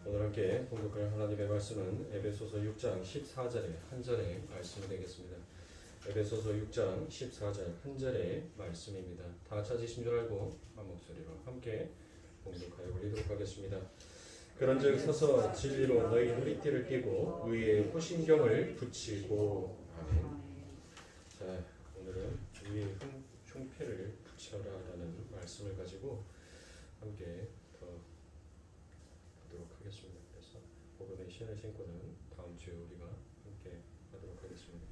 오늘 함께 공독할 하나님의 말씀은 에베소서 6장 14절의 한 절의 말씀이 되겠습니다. 에베소서 6장 14절 한 절의 말씀입니다. 다 같이 찾으신 줄 알고 한 목소리로 함께 공독하여 올리도록 하겠습니다. 그런즉 서서 진리로 너희 허리띠를 띠고 의의 후신경을 붙이고. 아멘. 자, 오늘은 의의 흉패를 붙여라라는 말씀을 가지고 함께 더 하도록 하겠습니다. 그래서 복음의 신을 신고는 다음 주에 우리가 함께 하도록 하겠습니다.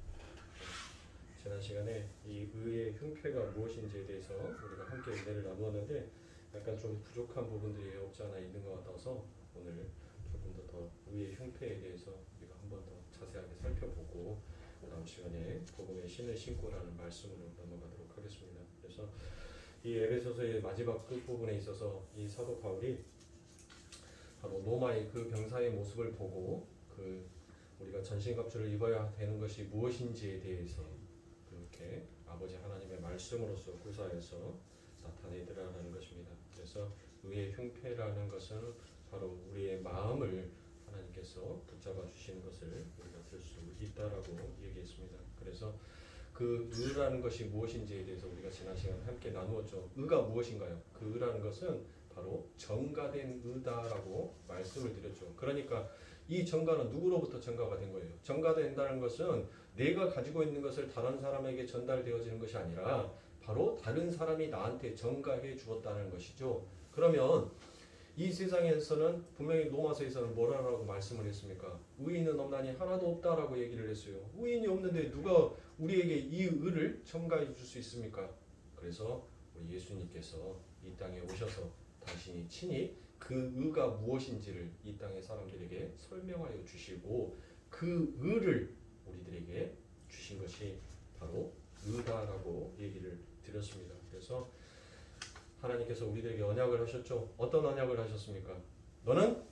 지난 시간에 이 의의 흉패가 무엇인지에 대해서 우리가 함께 은혜를 나누었는데 약간 좀 부족한 부분들이 없지 않아 있는 것 같아서 오늘 조금 더 의의 흉패에 대해서 우리가 한 번 더 자세하게 살펴보고 다음 시간에 복음의 신을 신고라는 말씀으로 넘어가도록 하겠습니다. 그래서 이 에베소서의 마지막 끝부분에 있어서 이 사도 바울이 바로 로마의 그 병사의 모습을 보고 우리가 전신갑주를 입어야 되는 것이 무엇인지에 대해서 그렇게 아버지 하나님의 말씀으로서 구사해서 나타내더라는 것입니다. 그래서 의의 흉패라는 것은 바로 우리의 마음을 하나님께서 붙잡아 주시는 것을 우리가 들 수 있다라고 얘기했습니다. 그래서 그 의라는 것이 무엇인지에 대해서 우리가 지난 시간 함께 나누었죠. 의가 무엇인가요? 그 의라는 것은 바로 전가된 의다라고 말씀을 드렸죠. 그러니까 이 전가는 누구로부터 전가가 된 거예요? 전가된다는 것은 내가 가지고 있는 것을 다른 사람에게 전달되어지는 것이 아니라 바로 다른 사람이 나한테 전가해 주었다는 것이죠. 그러면 이 세상에서는 분명히 로마서에서는 뭐라고 말씀을 했습니까? 의인은 없나니 하나도 없다라고 얘기를 했어요. 의인이 없는데 누가 우리에게 이 의를 전가해 줄 수 있습니까? 그래서 우리 예수님께서 이 땅에 오셔서 당신이 친히 그 의가 무엇인지를 이 땅의 사람들에게 설명하여 주시고 그 의를 우리들에게 주신 것이 바로 의다라고 얘기를 드렸습니다. 그래서 하나님께서 우리들에게 언약을 하셨죠. 어떤 언약을 하셨습니까? 너는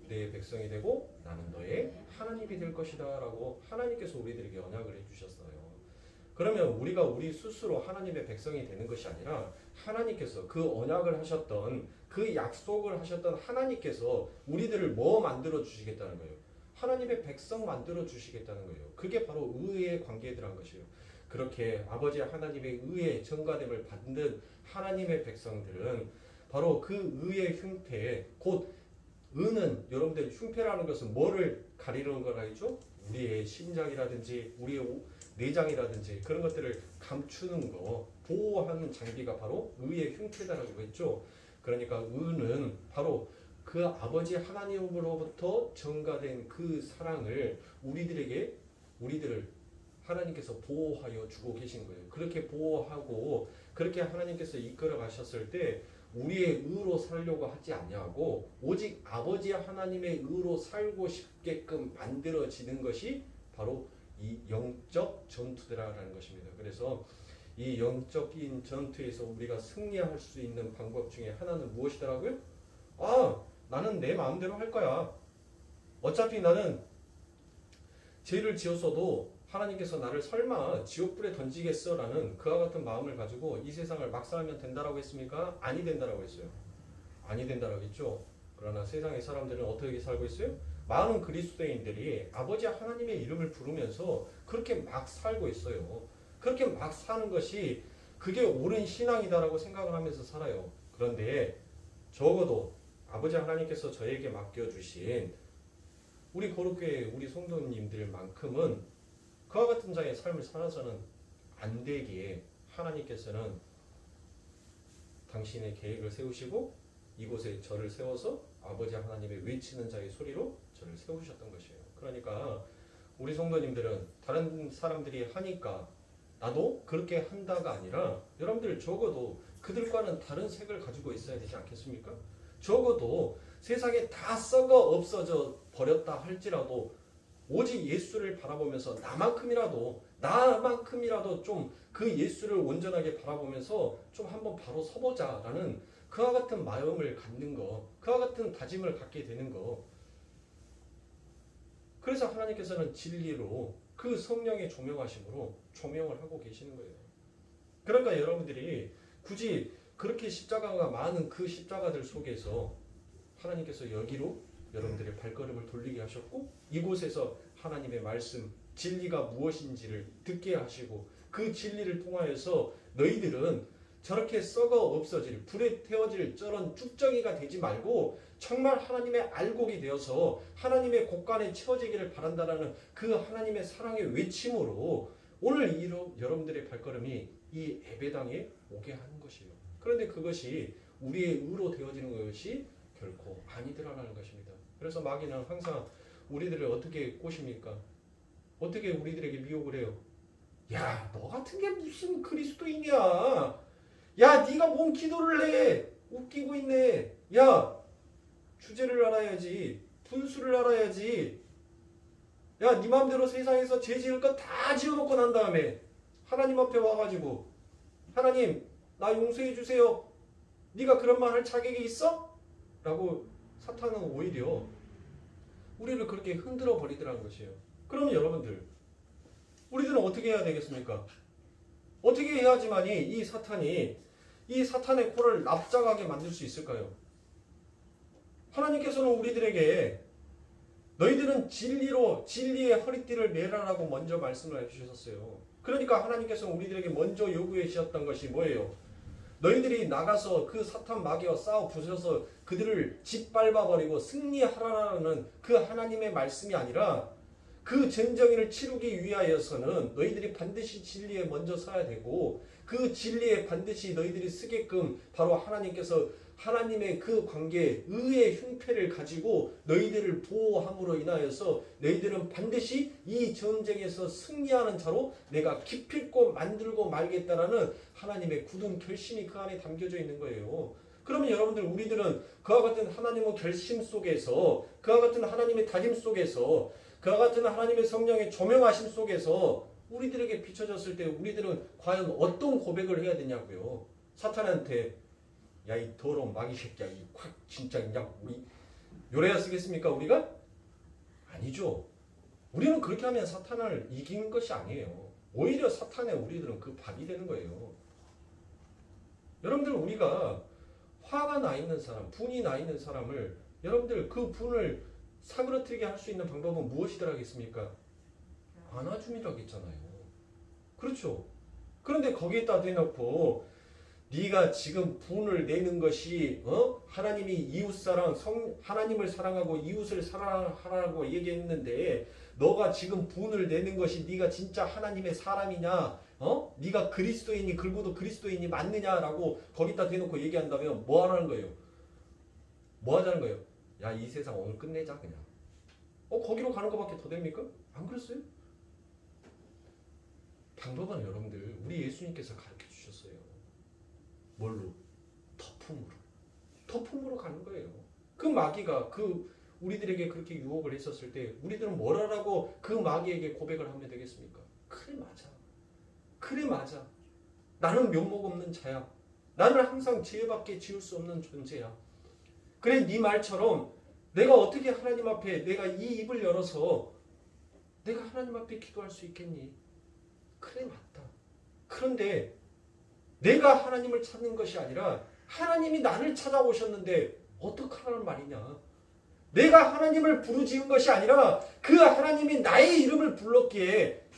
내 백성이 되고 나는 너의 하나님이 될 것이다 라고 하나님께서 우리들에게 언약을 해주셨어요. 그러면 우리가 우리 스스로 하나님의 백성이 되는 것이 아니라 하나님께서 그 언약을 하셨던 그 약속을 하셨던 하나님께서 우리들을 뭐 만들어 주시겠다는 거예요? 하나님의 백성 만들어 주시겠다는 거예요. 그게 바로 의의 관계들한 것이에요. 그렇게 아버지 하나님의 의의 전가됨을 받는 하나님의 백성들은 바로 그 의의 흉패, 곧 의는 여러분들 흉패라는 것은 뭐를 가리는 거라 했죠? 우리의 심장이라든지 우리의 내장이라든지 그런 것들을 감추는 거, 보호하는 장비가 바로 의의 흉패다라고 했죠. 그러니까 의는 바로 그 아버지 하나님으로부터 전가된 그 사랑을 우리들을 하나님께서 보호하여 주고 계신 거예요. 그렇게 보호하고 그렇게 하나님께서 이끌어 가셨을 때 우리의 의로 살려고 하지 아니하고 오직 아버지 하나님의 의로 살고 싶게끔 만들어지는 것이 바로 이 영적 전투라는 것입니다. 그래서 이 영적인 전투에서 우리가 승리할 수 있는 방법 중에 하나는 무엇이더라고요? 나는 내 마음대로 할 거야. 어차피 나는 죄를 지었어도 하나님께서 나를 설마 지옥불에 던지겠어? 라는 그와 같은 마음을 가지고 이 세상을 막 살면 된다라고 했습니까? 아니 된다라고 했어요. 아니 된다라고 했죠. 그러나 세상의 사람들은 어떻게 살고 있어요? 많은 그리스도인들이 아버지 하나님의 이름을 부르면서 그렇게 막 살고 있어요. 그렇게 막 사는 것이 그게 옳은 신앙이다라고 생각을 하면서 살아요. 그런데 적어도 아버지 하나님께서 저에게 맡겨주신 우리 거룩교회 우리 성도님들만큼은 그와 같은 자의 삶을 살아서는 안 되기에 하나님께서는 당신의 계획을 세우시고 이곳에 저를 세워서 아버지 하나님의 외치는 자의 소리로 저를 세우셨던 것이에요. 그러니까 우리 성도님들은 다른 사람들이 하니까 나도 그렇게 한다가 아니라 여러분들 적어도 그들과는 다른 색을 가지고 있어야 되지 않겠습니까? 적어도 세상에 다 썩어 없어져 버렸다 할지라도 오직 예수를 바라보면서 나만큼이라도 좀 그 예수를 온전하게 바라보면서 좀 한번 바로 서보자라는 그와 같은 마음을 갖는 거, 그와 같은 다짐을 갖게 되는 거. 그래서 하나님께서는 진리로 그 성령의 조명하심으로 조명을 하고 계시는 거예요. 그러니까 여러분들이 굳이 그렇게 십자가가 많은 그 십자가들 속에서 하나님께서 여기로 여러분들의 발걸음을 돌리게 하셨고 이곳에서 하나님의 말씀, 진리가 무엇인지를 듣게 하시고 그 진리를 통하여서 너희들은 저렇게 썩어 없어질 불에 태워질 저런 쭉정이가 되지 말고 정말 하나님의 알곡이 되어서 하나님의 곳간에 채워지기를 바란다라는 그 하나님의 사랑의 외침으로 오늘 여러분들의 발걸음이 이 예배당에 오게 하는 것이에요. 그런데 그것이 우리의 의로 되어지는 것이 결코 아니더라라는 것입니다. 그래서 마귀는 항상 우리들을 어떻게 꼬십니까? 어떻게 우리들에게 미혹을 해요? 야, 너 같은 게 무슨 그리스도인이야? 야, 네가 뭔 기도를 해? 웃기고 있네. 야, 주제를 알아야지. 분수를 알아야지. 야, 네 맘대로 세상에서 죄 지을 거 다 지어놓고 난 다음에 하나님 앞에 와가지고 하나님, 나 용서해 주세요. 네가 그런 말 할 자격이 있어? 라고 사탄은 오히려 우리를 그렇게 흔들어 버리더라는 것이에요. 그럼 여러분들, 우리들은 어떻게 해야 되겠습니까? 어떻게 해야지만이 이 사탄의 코를 납작하게 만들 수 있을까요? 하나님께서는 우리들에게 너희들은 진리의 허리띠를 매라라고 먼저 말씀을 해주셨어요. 그러니까 하나님께서는 우리들에게 먼저 요구해 주셨던 것이 뭐예요? 너희들이 나가서 그 사탄 마귀와 싸워 부셔서 그들을 짓밟아버리고 승리하라는 그 하나님의 말씀이 아니라 그 전쟁을 치르기 위하여서는 너희들이 반드시 진리에 먼저 서야 되고 그 진리에 반드시 너희들이 쓰게끔 바로 하나님께서 하나님의 그 관계, 의의 흉패를 가지고 너희들을 보호함으로 인하여서 너희들은 반드시 이 전쟁에서 승리하는 자로 내가 기필코 만들고 말겠다라는 하나님의 굳은 결심이 그 안에 담겨져 있는 거예요. 그러면 여러분들 우리들은 그와 같은 하나님의 결심 속에서 그와 같은 하나님의 다짐 속에서 그와 같은 하나님의 성령의 조명하심 속에서 우리들에게 비춰졌을 때 우리들은 과연 어떤 고백을 해야 되냐고요. 사탄한테 야, 이 더러운 마귀 새끼야, 이 확 진짜 그냥 우리 요래야 쓰겠습니까 우리가? 아니죠. 우리는 그렇게 하면 사탄을 이기는 것이 아니에요. 오히려 사탄에 우리들은 그 밥이 되는 거예요. 여러분들 우리가 화가 나 있는 사람, 분이 나 있는 사람을 여러분들 그 분을 사그러뜨리게 할 수 있는 방법은 무엇이더라겠습니까? 안아줌이라고 했잖아요. 그렇죠. 그런데 거기에다 대놓고 네가 지금 분을 내는 것이 하나님이 이웃사랑 하나님을 사랑하고 이웃을 사랑하라고 얘기했는데 너가 지금 분을 내는 것이 네가 진짜 하나님의 사람이냐? 네가 그리스도인이 글고도 그리스도인이 맞느냐라고 거기다 대놓고 얘기한다면 뭐 하라는 거예요? 뭐 하자는 거예요? 야, 이 세상 오늘 끝내자 그냥. 거기로 가는 것밖에 더 됩니까? 안 그랬어요? 방법은 여러분들 우리 예수님께서 가르쳐 주셨어요. 뭘로? 터품으로 가는 거예요. 그 마귀가 우리들에게 그렇게 유혹을 했었을 때 우리들은 뭐라고 그 마귀에게 고백을 하면 되겠습니까? 그래 맞아. 나는 면목 없는 자야. 나는 항상 죄밖에 지을 수 없는 존재야. 그래 네 말처럼 내가 어떻게 하나님 앞에 내가 이 입을 열어서 내가 하나님 앞에 기도할 수 있겠니? 그래 맞다. 그런데 내가 하나님을 찾는 것이 아니라 하나님이 나를 찾아오셨는데 어떡하라는 말이냐. 내가 하나님을 부르짖은 것이 아니라 그 하나님이 나의 이름을 불렀기에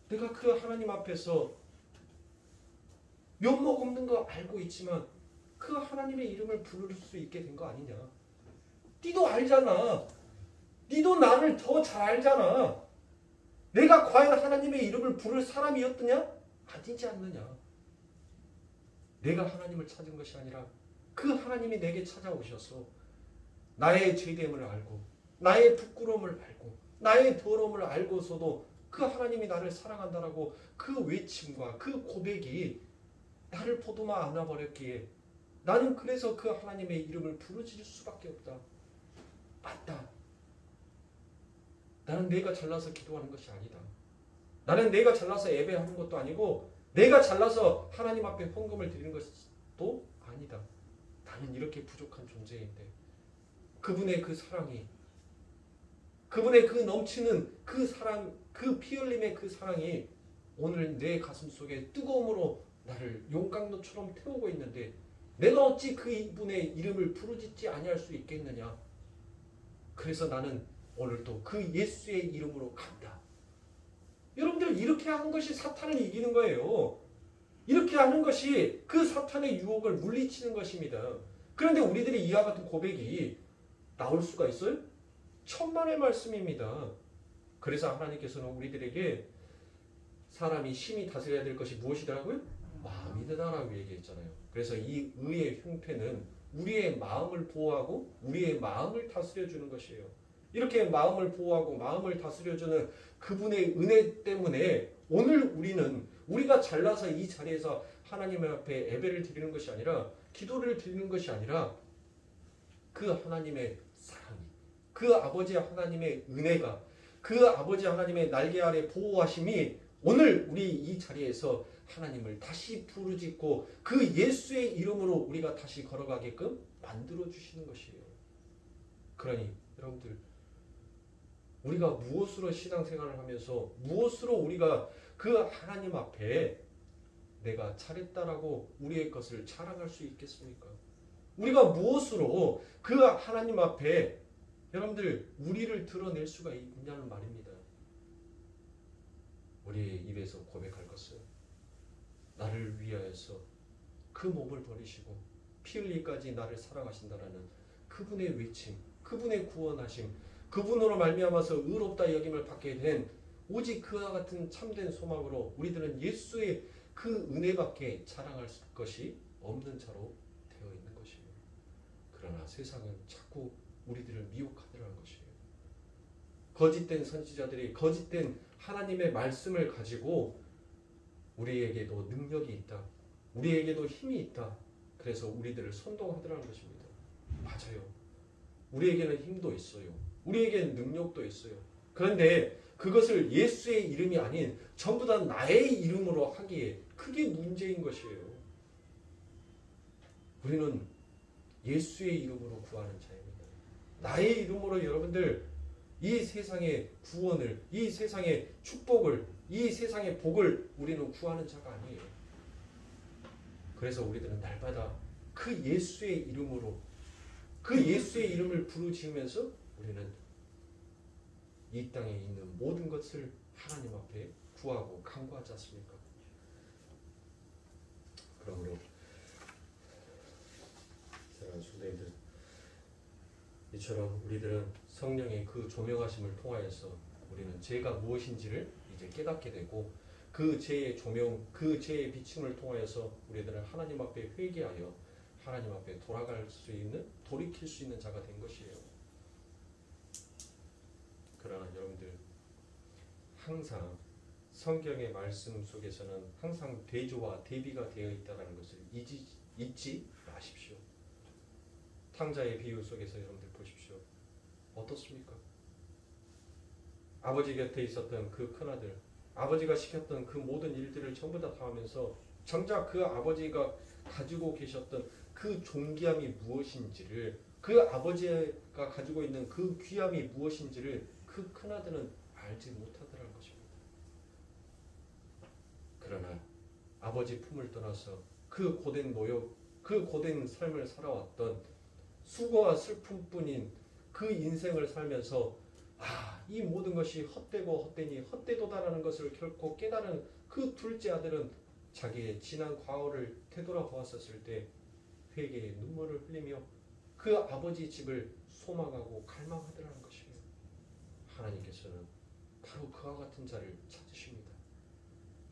내가 그 하나님 앞에서 면목 없는 거 알고 있지만 그 하나님의 이름을 부를 수 있게 된 거 아니냐. 니도 알잖아. 니도 나를 더 잘 알잖아. 내가 과연 하나님의 이름을 부를 사람이었더냐? 아니지 않느냐. 내가 하나님을 찾은 것이 아니라 그 하나님이 내게 찾아오셔서 나의 죄됨을 알고 나의 부끄러움을 알고 나의 더러움을 알고서도 그 하나님이 나를 사랑한다라고 그 외침과 그 고백이 나를 보도마 안아버렸기에 나는 그래서 그 하나님의 이름을 부르짖을 수밖에 없다. 맞다. 나는 내가 잘나서 기도하는 것이 아니다. 나는 내가 잘나서 예배하는 것도 아니고 내가 잘나서 하나님 앞에 헌금을 드리는 것도 아니다. 나는 이렇게 부족한 존재인데 그분의 그 사랑이 그분의 그 넘치는 그 사랑 그 피 흘림의 그 사랑이 오늘 내 가슴 속에 뜨거움으로 나를 용광로처럼 태우고 있는데 내가 어찌 그 이분의 이름을 부르짖지 아니할 수 있겠느냐. 그래서 나는 오늘도 그 예수의 이름으로 간다. 여러분들 이렇게 하는 것이 사탄을 이기는 거예요. 이렇게 하는 것이 그 사탄의 유혹을 물리치는 것입니다. 그런데 우리들이 이와 같은 고백이 나올 수가 있어요? 천만의 말씀입니다. 그래서 하나님께서는 우리들에게 사람이 심히 다스려야 될 것이 무엇이더라고요? 마음이다라고 얘기했잖아요. 그래서 이 의의 형태는 우리의 마음을 보호하고 우리의 마음을 다스려주는 것이에요. 이렇게 마음을 보호하고 마음을 다스려주는 그분의 은혜 때문에 오늘 우리가 잘나서 이 자리에서 하나님 앞에 예배를 드리는 것이 아니라 기도를 드리는 것이 아니라 그 하나님의 사랑이, 그 아버지 하나님의 은혜가, 그 아버지 하나님의 날개 아래 보호하심이 오늘 우리 이 자리에서 하나님을 다시 부르짖고 그 예수의 이름으로 우리가 다시 걸어가게끔 만들어 주시는 것이에요. 그러니 여러분들 우리가 무엇으로 신앙생활을 하면서 무엇으로 우리가 그 하나님 앞에 내가 잘했다라고 우리의 것을 자랑할 수 있겠습니까? 우리가 무엇으로 그 하나님 앞에 여러분들 우리를 드러낼 수가 있냐는 말입니다. 우리의 입에서 고백할 것은 나를 위하여서 그 몸을 버리시고 피 흘리기까지 나를 사랑하신다라는 그분의 외침, 그분의 구원하심, 그분으로 말미암아서 의롭다 여김을 받게 된 오직 그와 같은 참된 소망으로 우리들은 예수의 그 은혜밖에 자랑할 것이 없는 자로 되어 있는 것이에요. 그러나 세상은 자꾸 우리들을 미혹하더라는 것이에요. 거짓된 선지자들이 거짓된 하나님의 말씀을 가지고 우리에게도 능력이 있다. 우리에게도 힘이 있다. 그래서 우리들을 선동하더라는 것입니다. 맞아요. 우리에게는 힘도 있어요. 우리에게는 능력도 있어요. 그런데 그것을 예수의 이름이 아닌 전부 다 나의 이름으로 하기에 그게 문제인 것이에요. 우리는 예수의 이름으로 구하는 자입니다. 나의 이름으로 여러분들 이 세상의 구원을, 이 세상의 축복을, 이 세상의 복을 우리는 구하는 자가 아니에요. 그래서 우리들은 날마다 그 예수의 이름으로 그 예수의 이름을 부르짖으면서 우리는 이 땅에 있는 모든 것을 하나님 앞에 구하고 간구하지 않습니까? 그러므로 사랑하는 성도님들, 이처럼 우리들은 성령의 그 조명하심을 통하여서 우리는 죄가 무엇인지를 이제 깨닫게 되고 그 죄의 조명, 그 죄의 비침을 통하여서 우리들은 하나님 앞에 회개하여 하나님 앞에 돌아갈 수 있는, 돌이킬 수 있는 자가 된 것이에요. 그러나 여러분들 항상 성경의 말씀 속에서는 항상 대조와 대비가 되어 있다는 것을 잊지 마십시오. 탕자의 비유 속에서 여러분들 보십시오. 어떻습니까? 아버지 곁에 있었던 그 큰아들, 아버지가 시켰던 그 모든 일들을 전부 다 하면서 정작 그 아버지가 가지고 계셨던 그 존귀함이 무엇인지를, 그 아버지가 가지고 있는 그 귀함이 무엇인지를 그 큰아들은 알지 못하더라는 것입니다. 그러나 아버지 품을 떠나서 그 고된 노역, 그 고된 삶을 살아왔던 수고와 슬픔뿐인 그 인생을 살면서 이 모든 것이 헛되고 헛되니 헛되도다라는 것을 결코 깨달은 그 둘째 아들은 자기의 지난 과거를 되돌아보았었을 때 회개의 눈물을 흘리며 그 아버지 집을 소망하고 갈망하더라는 것이에요. 하나님께서는 바로 그와 같은 자를 찾으십니다.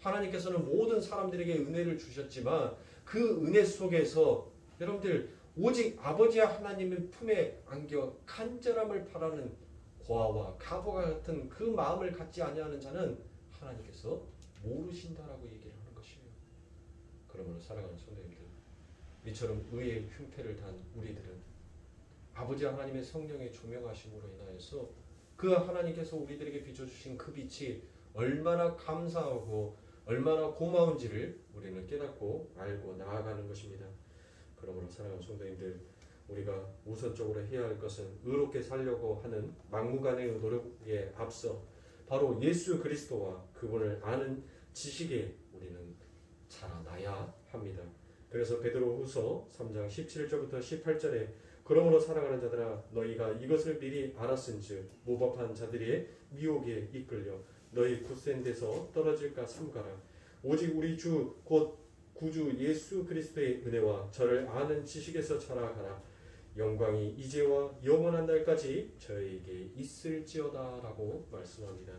하나님께서는 모든 사람들에게 은혜를 주셨지만 그 은혜 속에서 여러분들 오직 아버지 하나님의 품에 안겨 간절함을 바라는 고아와 가보와 같은 그 마음을 갖지 아니하는 자는 하나님께서 모르신다라고 얘기를 하는 것이에요. 그러므로 사랑하는 성도님들, 이처럼 의의 흉패를 단 우리들은 아버지 하나님의 성령의 조명하심으로 인하여서 그 하나님께서 우리들에게 비춰주신 그 빛이 얼마나 감사하고 얼마나 고마운지를 우리는 깨닫고 알고 나아가는 것입니다. 그러므로 사랑하는 성도님들, 우리가 우선적으로 해야 할 것은 의롭게 살려고 하는 막무가내의 노력에 앞서 바로 예수 그리스도와 그분을 아는 지식에 우리는 자라나야 합니다. 그래서 베드로후서 3장 17절부터 18절에 그러므로 사랑하는 자들아 너희가 이것을 미리 알았은즉 무법한 자들의 미혹에 이끌려 너희 굳센 데서 떨어질까 삼가라. 오직 우리 주 곧 구주 예수 그리스도의 은혜와 저를 아는 지식에서 자라가라. 영광이 이제와 영원한 날까지 저에게 있을지어다 라고 말씀합니다.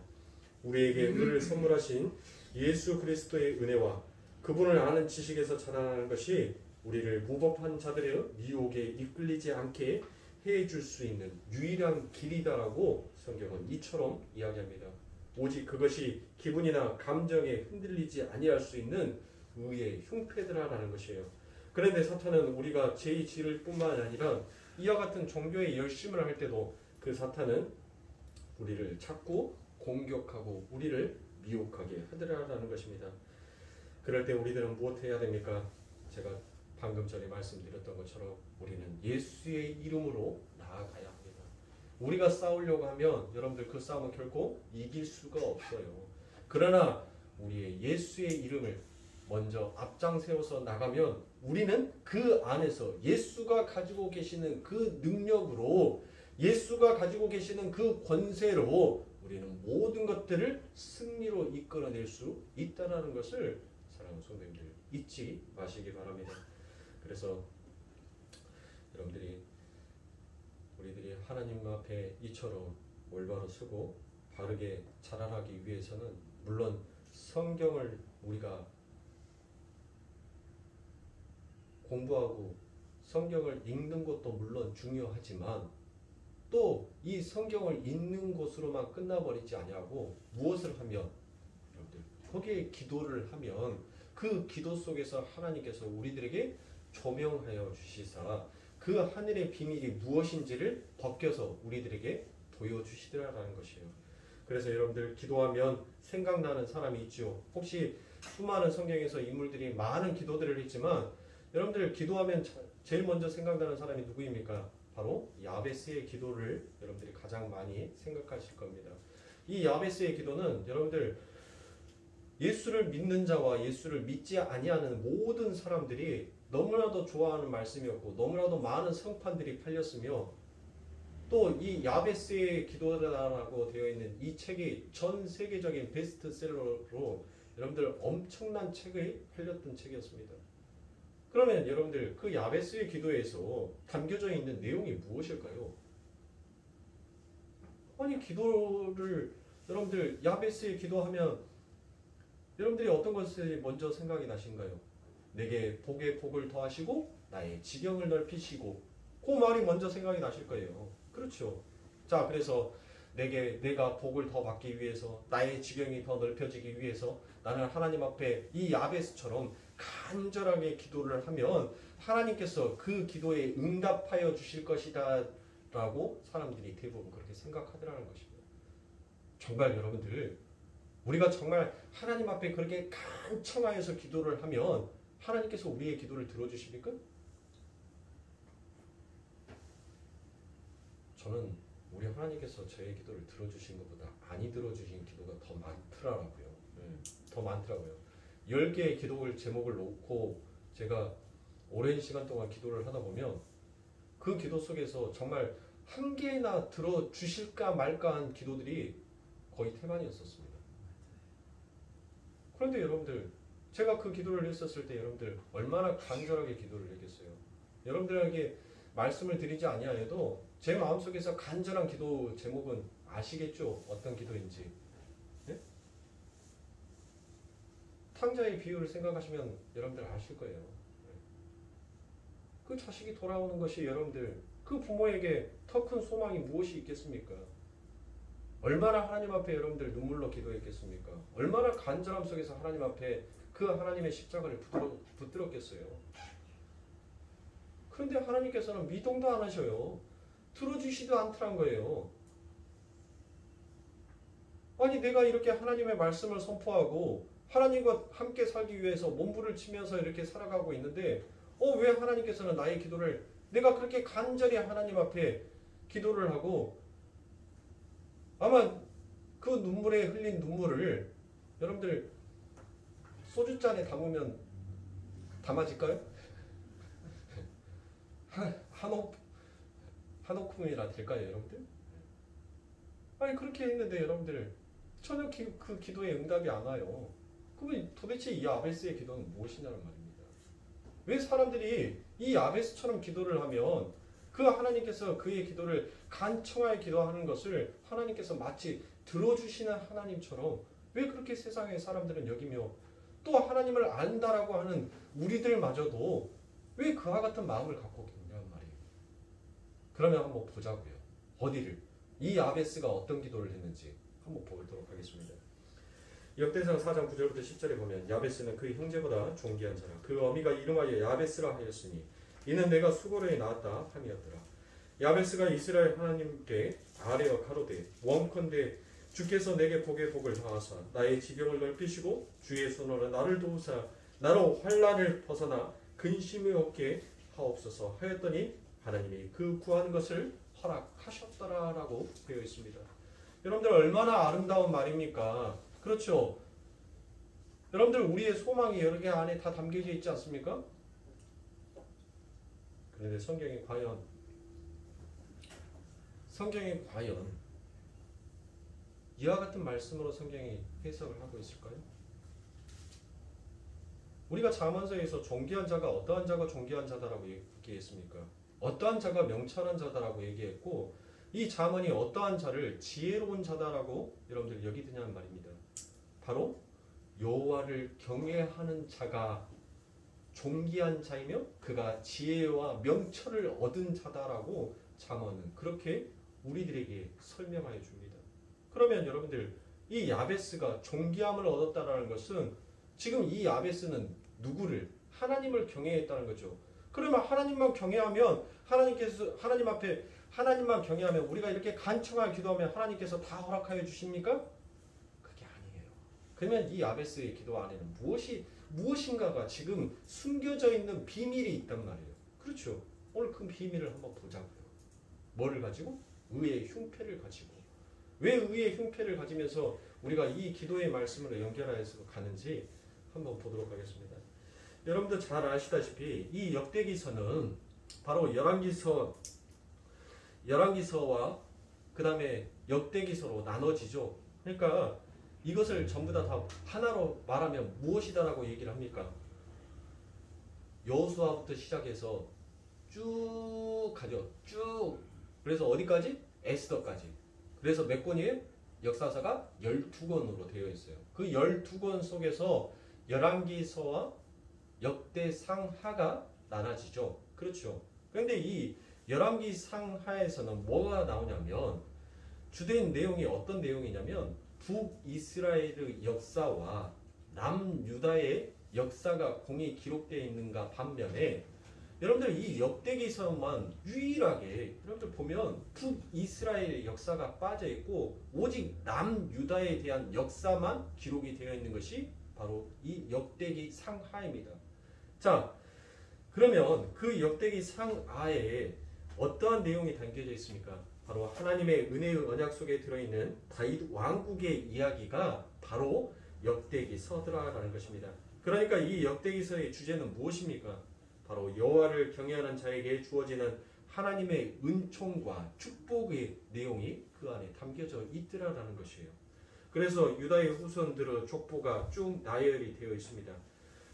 우리에게 은혜를 선물하신 예수 그리스도의 은혜와 그분을 아는 지식에서 자라나는 것이 우리를 무법한 자들의 미혹에 이끌리지 않게 해줄 수 있는 유일한 길이다라고 성경은 이처럼 이야기합니다. 오직 그것이 기분이나 감정에 흔들리지 아니할 수 있는 의의 흉패드라라는 것이에요. 그런데 사탄은 우리가 죄의 질을 뿐만 아니라 이와 같은 종교에 열심을 할 때도 그 사탄은 우리를 자꾸 공격하고 우리를 미혹하게 하더라라는 것입니다. 그럴 때 우리들은 무엇해야 됩니까? 제가 방금 전에 말씀드렸던 것처럼 우리는 예수의 이름으로 나아가야 합니다. 우리가 싸우려고 하면 여러분들 그 싸움은 결코 이길 수가 없어요. 그러나 우리의 예수의 이름을 먼저 앞장 세워서 나가면 우리는 그 안에서 예수가 가지고 계시는 그 능력으로 예수가 가지고 계시는 그 권세로 우리는 모든 것들을 승리로 이끌어낼 수 있다는 것을 사랑하는 성도님들 잊지 마시기 바랍니다. 그래서 여러분들이 우리들이 하나님 앞에 이처럼 올바로 서고 바르게 자라나기 위해서는 물론 성경을 우리가 공부하고 성경을 읽는 것도 물론 중요하지만 또 이 성경을 읽는 것으로만 끝나버리지 아니하고 무엇을 하면 여러분들 거기에 기도를 하면 그 기도 속에서 하나님께서 우리들에게 조명하여 주시사 그 하늘의 비밀이 무엇인지를 벗겨서 우리들에게 보여주시더라라는 것이에요. 그래서 여러분들 기도하면 생각나는 사람이 있죠. 혹시 수많은 성경에서 인물들이 많은 기도들을 했지만 여러분들 기도하면 제일 먼저 생각나는 사람이 누구입니까? 바로 야베스의 기도를 여러분들이 가장 많이 생각하실 겁니다. 이 야베스의 기도는 여러분들 예수를 믿는 자와 예수를 믿지 아니하는 모든 사람들이 너무나도 좋아하는 말씀이었고 너무나도 많은 성판들이 팔렸으며 또 이 야베스의 기도라고 되어 있는 이 책이 전 세계적인 베스트셀러로 여러분들 엄청난 책이 팔렸던 책이었습니다. 그러면 여러분들 그 야베스의 기도에서 담겨져 있는 내용이 무엇일까요? 아니 기도를 여러분들 야베스의 기도하면 여러분들이 어떤 것이 먼저 생각이 나신가요? 내게 복에 복을 더하시고 나의 지경을 넓히시고 그 말이 먼저 생각이 나실 거예요. 그렇죠. 자 그래서 내가 복을 더 받기 위해서 나의 지경이 더 넓혀지기 위해서 나는 하나님 앞에 이 야베스처럼 간절하게 기도를 하면 하나님께서 그 기도에 응답하여 주실 것이다 라고 사람들이 대부분 그렇게 생각하더라는 것입니다. 정말 여러분들 우리가 정말 하나님 앞에 그렇게 간청하여서 기도를 하면 하나님께서 우리의 기도를 들어주십니까? 저는 우리 하나님께서 저의 기도를 들어주신 것보다 많이 들어주신 기도가 더 많더라고요. 더 많더라고요. 10개의 기도를 제목을 놓고 제가 오랜 시간 동안 기도를 하다 보면 그 기도 속에서 정말 한 개나 들어주실까 말까 한 기도들이 거의 태반이었었습니다. 그런데 여러분들 제가 그 기도를 했었을 때 여러분들 얼마나 간절하게 기도를 했겠어요. 여러분들에게 말씀을 드리지 아니하여도 제 마음속에서 간절한 기도 제목은 아시겠죠? 어떤 기도인지. 네? 탕자의 비유를 생각하시면 여러분들 아실 거예요. 그 자식이 돌아오는 것이 여러분들 그 부모에게 더 큰 소망이 무엇이 있겠습니까? 얼마나 하나님 앞에 여러분들 눈물로 기도했겠습니까? 얼마나 간절함 속에서 하나님 앞에 그 하나님의 십자가를 붙들었겠어요. 그런데 하나님께서는 미동도 안 하셔요. 들어주시도 않더란 거예요. 아니 내가 이렇게 하나님의 말씀을 선포하고 하나님과 함께 살기 위해서 몸부를 치면서 이렇게 살아가고 있는데 왜 하나님께서는 나의 기도를 내가 그렇게 간절히 하나님 앞에 기도를 하고 아마 그 눈물에 흘린 눈물을 여러분들 소주잔에 담으면 담아질까요? 한옥품이라 될까요, 여러분들? 아니 그렇게 했는데 여러분들 전혀 그 기도에 응답이 안 와요. 그러면 도대체 이 야베스의 기도는 무엇이냐는 말입니다. 왜 사람들이 이 야베스처럼 기도를 하면 그 하나님께서 그의 기도를 간청하여 기도하는 것을 하나님께서 마치 들어주시는 하나님처럼 왜 그렇게 세상의 사람들은 여기며 또 하나님을 안다라고 하는 우리들마저도 왜 그와 같은 마음을 갖고 있냐는 말이에요. 그러면 한번 보자고요. 어디를? 이 야베스가 어떤 기도를 했는지 한번 보도록 하겠습니다. 역대상 4장 9절부터 10절에 보면 야베스는 그 형제보다 존귀한 자라. 그 어미가 이름하여 야베스라 하였으니 이는 내가 수고로에 낳았다 함이었더라. 야베스가 이스라엘 하나님께 아뢰어 가로되 원컨대 주께서 내게 복의 복을 더하사 나의 지경을 넓히시고 주의 손으로 나를 도우사 나로 환난을 벗어나 근심이 없게 하옵소서 하였더니 하나님이 그 구한 것을 허락하셨더라라고 되어 있습니다. 여러분들 얼마나 아름다운 말입니까? 그렇죠. 여러분들 우리의 소망이 여러 개 안에 다 담겨져 있지 않습니까? 그런데 성경이 과연 이와 같은 말씀으로 성경이 해석을 하고 있을까요? 우리가 잠언서에서 존귀한 자가 어떠한 자가 존귀한 자다라고 얘기했습니까? 어떠한 자가 명철한 자다라고 얘기했고 이 잠언이 어떠한 자를 지혜로운 자다라고 여러분들 여기느냐는 말입니다. 바로 여호와를 경외하는 자가 존귀한 자이며 그가 지혜와 명철을 얻은 자다라고 잠언은 그렇게 우리들에게 설명하여 줍니다. 그러면 여러분들 이 야베스가 존귀함을 얻었다는 것은 지금 이 야베스는 누구를? 하나님을 경외했다는 거죠. 그러면 하나님만 경외하면 하나님만 경외하면 우리가 이렇게 간청하여 기도하면 하나님께서 다 허락하여 주십니까? 그게 아니에요. 그러면 이 야베스의 기도 안에는 무엇인가가 지금 숨겨져 있는 비밀이 있단 말이에요. 그렇죠. 오늘 그 비밀을 한번 보자고요. 뭐를 가지고? 의의 흉패를 가지고. 왜 의의 흉패를 가지면서 우리가 이 기도의 말씀으로 연결해서 가는지 한번 보도록 하겠습니다. 여러분들 잘 아시다시피 이 역대기서는 바로 열왕기서와 그 다음에 역대기서로 나눠지죠. 그러니까 이것을 전부 다 하나로 말하면 무엇이다라고 얘기를 합니까? 여호수아부터 시작해서 쭉 가죠. 쭉. 그래서 어디까지? 에스더까지. 그래서 몇 권이에요? 역사서가 12권으로 되어 있어요. 그 12권 속에서 열왕기서와 역대상하가 나눠지죠. 그렇죠. 그런데 이 열왕기상하에서는 뭐가 나오냐면 주된 내용이 어떤 내용이냐면 북이스라엘의 역사와 남유다의 역사가 공히 기록되어 있는가 반면에 여러분들 이 역대기서만 유일하게 여러분들 보면 북이스라엘의 역사가 빠져 있고 오직 남유다에 대한 역사만 기록이 되어 있는 것이 바로 이 역대기 상하입니다. 자, 그러면 그 역대기 상하에 어떠한 내용이 담겨져 있습니까? 바로 하나님의 은혜의 언약 속에 들어있는 다윗 왕국의 이야기가 바로 역대기서더라라는 것입니다. 그러니까 이 역대기서의 주제는 무엇입니까? 바로 여호와를 경외하는 자에게 주어지는 하나님의 은총과 축복의 내용이 그 안에 담겨져 있더라라는 것이에요. 그래서 유다의 후손들의 족보가 쭉 나열이 되어 있습니다.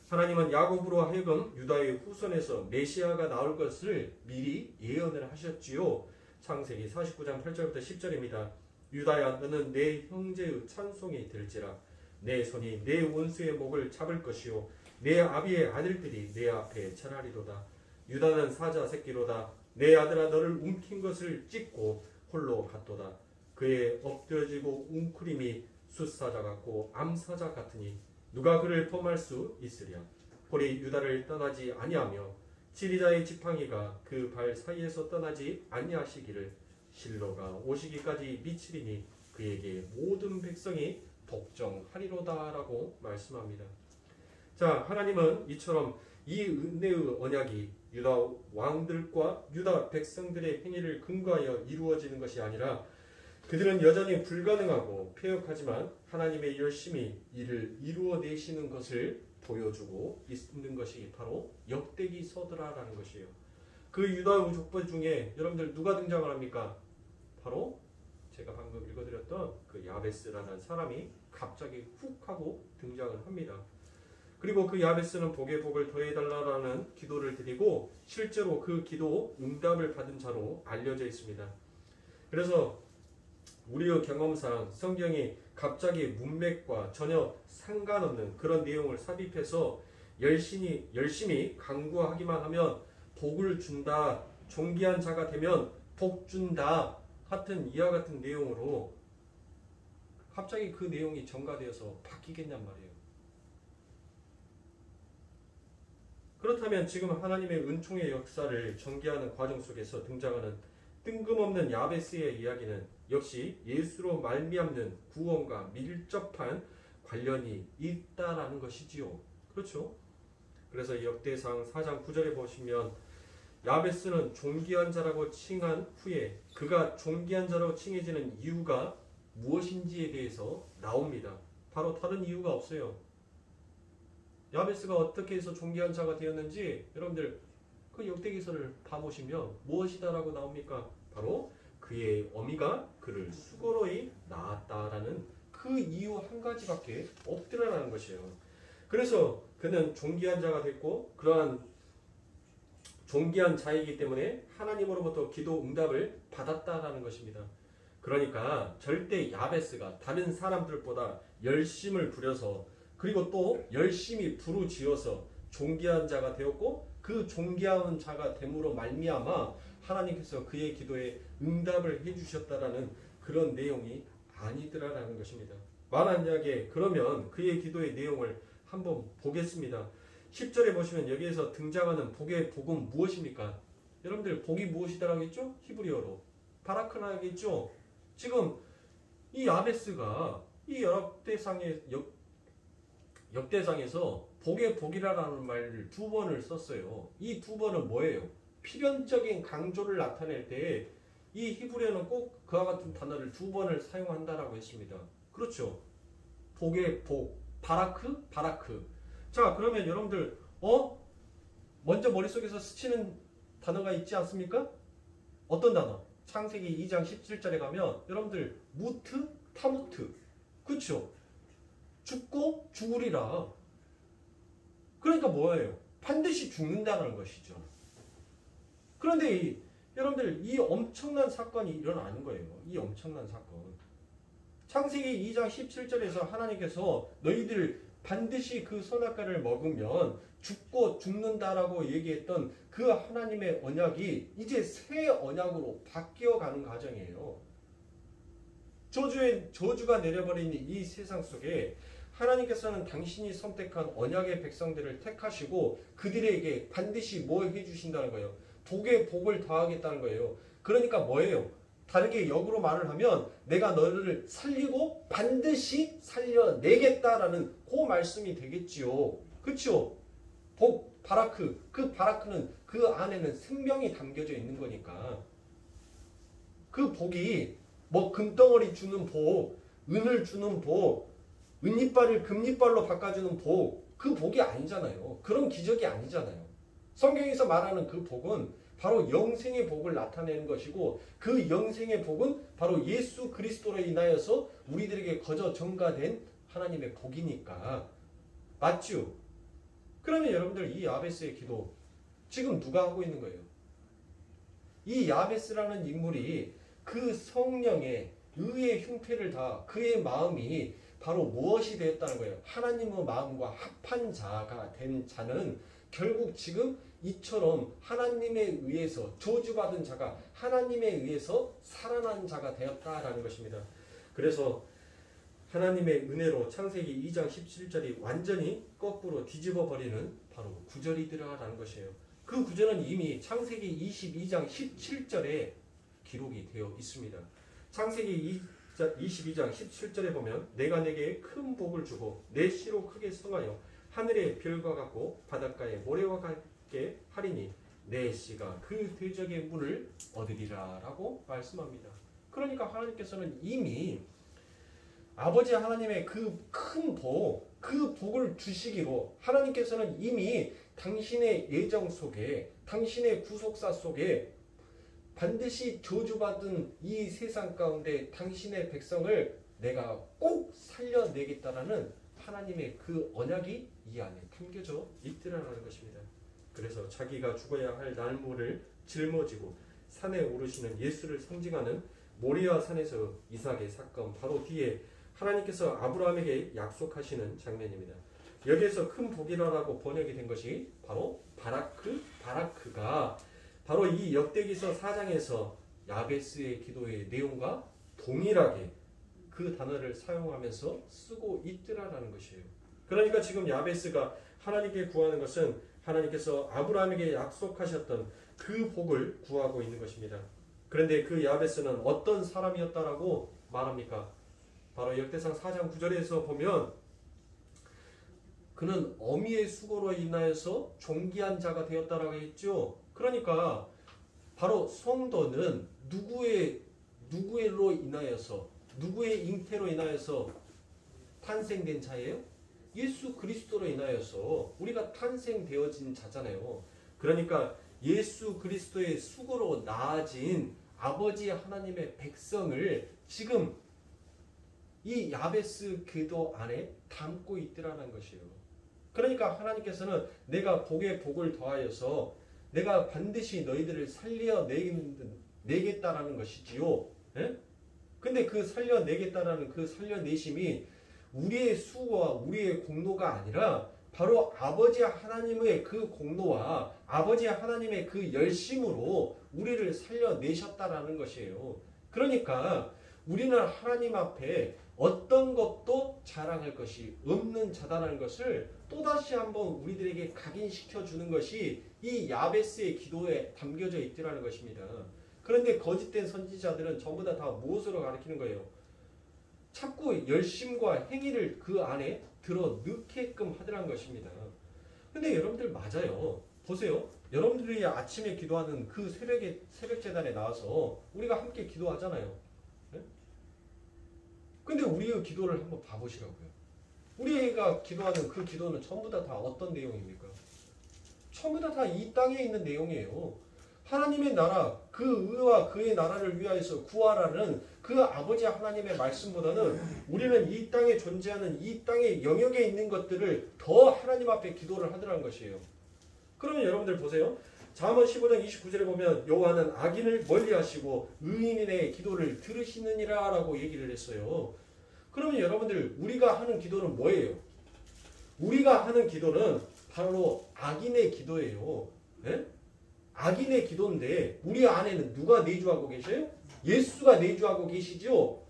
하나님은 야곱으로 하여금 유다의 후손에서 메시아가 나올 것을 미리 예언을 하셨지요. 창세기 49장 8절부터 10절입니다. 유다야 너는 내 형제의 찬송이 될지라 내 손이 내 원수의 목을 잡을 것이요 내 아비의 아들들이 내 앞에 절하리로다. 유다는 사자 새끼로다. 내 아들아 너를 움킨 것을 찢고 홀로 갔도다. 그의 엎드러지고 웅크림이 숫사자 같고 암사자 같으니 누가 그를 범할 수 있으랴. 홀이 유다를 떠나지 아니하며 지리자의 지팡이가 그 발 사이에서 떠나지 아니하시기를 실로가 오시기까지 미치리니 그에게 모든 백성이 복종하리로다라고 말씀합니다. 자, 하나님은 이처럼 이 은혜의 언약이 유다 왕들과 유다 백성들의 행위를 근거하여 이루어지는 것이 아니라 그들은 여전히 불가능하고 패역하지만 하나님의 열심히 이를 이루어내시는 것을 보여주고 있는 것이 바로 역대기서더라라는 것이에요. 그 유다 족보 중에 여러분들 누가 등장을 합니까? 바로 제가 방금 읽어드렸던 그 야베스라는 사람이 갑자기 훅 하고 등장을 합니다. 그리고 그 야베스는 복에 복을 더해달라는 기도를 드리고 실제로 그 기도 응답을 받은 자로 알려져 있습니다. 그래서 우리의 경험상 성경이 갑자기 문맥과 전혀 상관없는 그런 내용을 삽입해서 열심히 강구하기만 하면 복을 준다, 존귀한 자가 되면 복 준다 하여튼 이와 같은 내용으로 갑자기 그 내용이 전가되어서 바뀌겠냔 말이에요. 그렇다면 지금 하나님의 은총의 역사를 전개하는 과정 속에서 등장하는 뜬금없는 야베스의 이야기는 역시 예수로 말미암는 구원과 밀접한 관련이 있다라는 것이지요. 그렇죠? 그래서 역대상 4장 9절에 보시면 야베스는 존귀한 자라고 칭한 후에 그가 존귀한 자라고 칭해지는 이유가 무엇인지에 대해서 나옵니다. 바로 다른 이유가 없어요. 야베스가 어떻게 해서 존귀한 자가 되었는지 여러분들 그 역대기서를 봐보시면 무엇이다라고 나옵니까? 바로 그의 어미가 그를 수고로이 낳았다라는 그 이유 한 가지밖에 없더라라는 것이에요. 그래서 그는 존귀한 자가 됐고 그러한 존귀한 자이기 때문에 하나님으로부터 기도 응답을 받았다라는 것입니다. 그러니까 절대 야베스가 다른 사람들보다 열심을 부려서 그리고 또 열심히 부르지어서 존귀한 자가 되었고 그 존귀한 자가 됨으로 말미암아 하나님께서 그의 기도에 응답을 해주셨다라는 그런 내용이 아니더라라는 것입니다. 만약에 그러면 그의 기도의 내용을 한번 보겠습니다. 10절에 보시면 여기에서 등장하는 복의 복은 무엇입니까? 여러분들 복이 무엇이다라고 했죠? 히브리어로 바라크나겠죠? 지금 이 야베스가 이 역대상에서 복의 복이라는 말을 두 번을 썼어요. 이 두 번은 뭐예요? 필연적인 강조를 나타낼 때 이 히브리어는 꼭 그와 같은 단어를 두 번을 사용한다라고 했습니다. 그렇죠? 복의 복, 바라크, 바라크. 자, 그러면 여러분들 먼저 머릿속에서 스치는 단어가 있지 않습니까? 어떤 단어? 창세기 2장 17절에 가면 여러분들 무트, 타무트. 그렇죠? 죽고 죽으리라. 그러니까 뭐예요? 반드시 죽는다는 것이죠. 그런데 여러분들 이 엄청난 사건이 일어나는 거예요. 이 엄청난 사건. 창세기 2장 17절에서 하나님께서 너희들 반드시 그 선악과를 먹으면 죽고 죽는다라고 얘기했던 그 하나님의 언약이 이제 새 언약으로 바뀌어가는 과정이에요. 저주가 내려버린 이 세상 속에 하나님께서는 당신이 선택한 언약의 백성들을 택하시고 그들에게 반드시 뭐 해주신다는 거예요? 복에 복을 더하겠다는 거예요. 그러니까 뭐예요? 다르게 역으로 말을 하면 내가 너를 살리고 반드시 살려내겠다라는 그 말씀이 되겠지요. 그렇죠? 복, 바라크. 그 바라크는 그 안에는 생명이 담겨져 있는 거니까. 그 복이 뭐 금덩어리 주는 복, 은을 주는 복, 은이빨을 금이빨로 바꿔주는 복, 그 복이 아니잖아요. 그런 기적이 아니잖아요. 성경에서 말하는 그 복은 바로 영생의 복을 나타내는 것이고 그 영생의 복은 바로 예수 그리스도로 인하여서 우리들에게 거저 전가된 하나님의 복이니까. 맞죠? 그러면 여러분들 이 야베스의 기도 지금 누가 하고 있는 거예요? 이 야베스라는 인물이 그 성령의 의의 흉패를 다 그의 마음이 바로 무엇이 되었다는 거예요? 하나님의 마음과 합한 자가 된 자는 결국 지금 이처럼 하나님에 의해서 저주받은 자가 하나님에 의해서 살아난 자가 되었다라는 것입니다. 그래서 하나님의 은혜로 창세기 2장 17절이 완전히 거꾸로 뒤집어 버리는 바로 구절이더라라는 것이에요. 그 구절은 이미 창세기 22장 17절에 기록이 되어 있습니다. 창세기 22장 17절에 보면 내가 내게 큰 복을 주고 내 씨로 크게 성하여 하늘의 별과 같고 바닷가의 모래와 같게 하리니 내 씨가 그 대적의 문을 얻으리라 라고 말씀합니다. 그러니까 하나님께서는 이미 아버지 하나님의 그 큰 복, 그 복을 주시기로 하나님께서는 이미 당신의 예정 속에 당신의 구속사 속에 반드시 저주받은 이 세상 가운데 당신의 백성을 내가 꼭 살려내겠다라는 하나님의 그 언약이 이 안에 담겨져 있더라는 것입니다. 그래서 자기가 죽어야 할 날모를 짊어지고 산에 오르시는 예수를 상징하는 모리아 산에서 이삭의 사건 바로 뒤에 하나님께서 아브라함에게 약속하시는 장면입니다. 여기에서 큰 복이라고 번역이 된 것이 바로 바라크가 바로 이 역대기서 4장에서 야베스의 기도의 내용과 동일하게 그 단어를 사용하면서 쓰고 있더라라는 것이에요. 그러니까 지금 야베스가 하나님께 구하는 것은 하나님께서 아브라함에게 약속하셨던 그 복을 구하고 있는 것입니다. 그런데 그 야베스는 어떤 사람이었다라고 말합니까? 바로 역대상 4장 9절에서 보면 그는 어미의 수고로 인하여서 존귀한 자가 되었다라고 했죠. 그러니까 바로 성도는 누구로 인하여서 누구의 잉태로 인하여서 탄생된 자예요? 예수 그리스도로 인하여서 우리가 탄생되어진 자잖아요. 그러니까 예수 그리스도의 수고로 나아진 아버지 하나님의 백성을 지금 이 야베스 궤도 안에 담고 있더라는 것이에요. 그러니까 하나님께서는 내가 복에 복을 더하여서 내가 반드시 너희들을 살려내겠다라는 것이지요. 예? 근데 그 살려내겠다라는 그 살려내심이 우리의 수고와 우리의 공로가 아니라 바로 아버지 하나님의 그 공로와 아버지 하나님의 그 열심으로 우리를 살려내셨다라는 것이에요. 그러니까 우리는 하나님 앞에 어떤 것도 자랑할 것이 없는 자다라는 것을 또다시 한번 우리들에게 각인시켜 주는 것이 이 야베스의 기도에 담겨져 있더라는 것입니다. 그런데 거짓된 선지자들은 전부 다 무엇으로 가리키는 거예요? 자꾸 열심과 행위를 그 안에 들어 넣게끔 하더라는 것입니다. 근데 여러분들 맞아요. 보세요. 여러분들이 아침에 기도하는 그 새벽 제단에 나와서 우리가 함께 기도하잖아요. 네? 근데 우리의 기도를 한번 봐보시라고요. 우리가 기도하는 그 기도는 전부 다 어떤 내용입니까? 전부 다 이 땅에 있는 내용이에요. 하나님의 나라, 그 의와 그의 나라를 위하여서 구하라는 그 아버지 하나님의 말씀보다는 우리는 이 땅에 존재하는 이 땅의 영역에 있는 것들을 더 하나님 앞에 기도를 하더라는 것이에요. 그러면 여러분들 보세요. 잠언 15장 29절에 보면 여호와는 악인을 멀리하시고 의인의 기도를 들으시느니라 라고 얘기를 했어요. 그러면 여러분들 우리가 하는 기도는 뭐예요? 우리가 하는 기도는 바로 악인의 기도예요. 네? 악인의 기도인데 우리 안에는 누가 내주하고 계셔요? 예수가 내주하고 계시죠.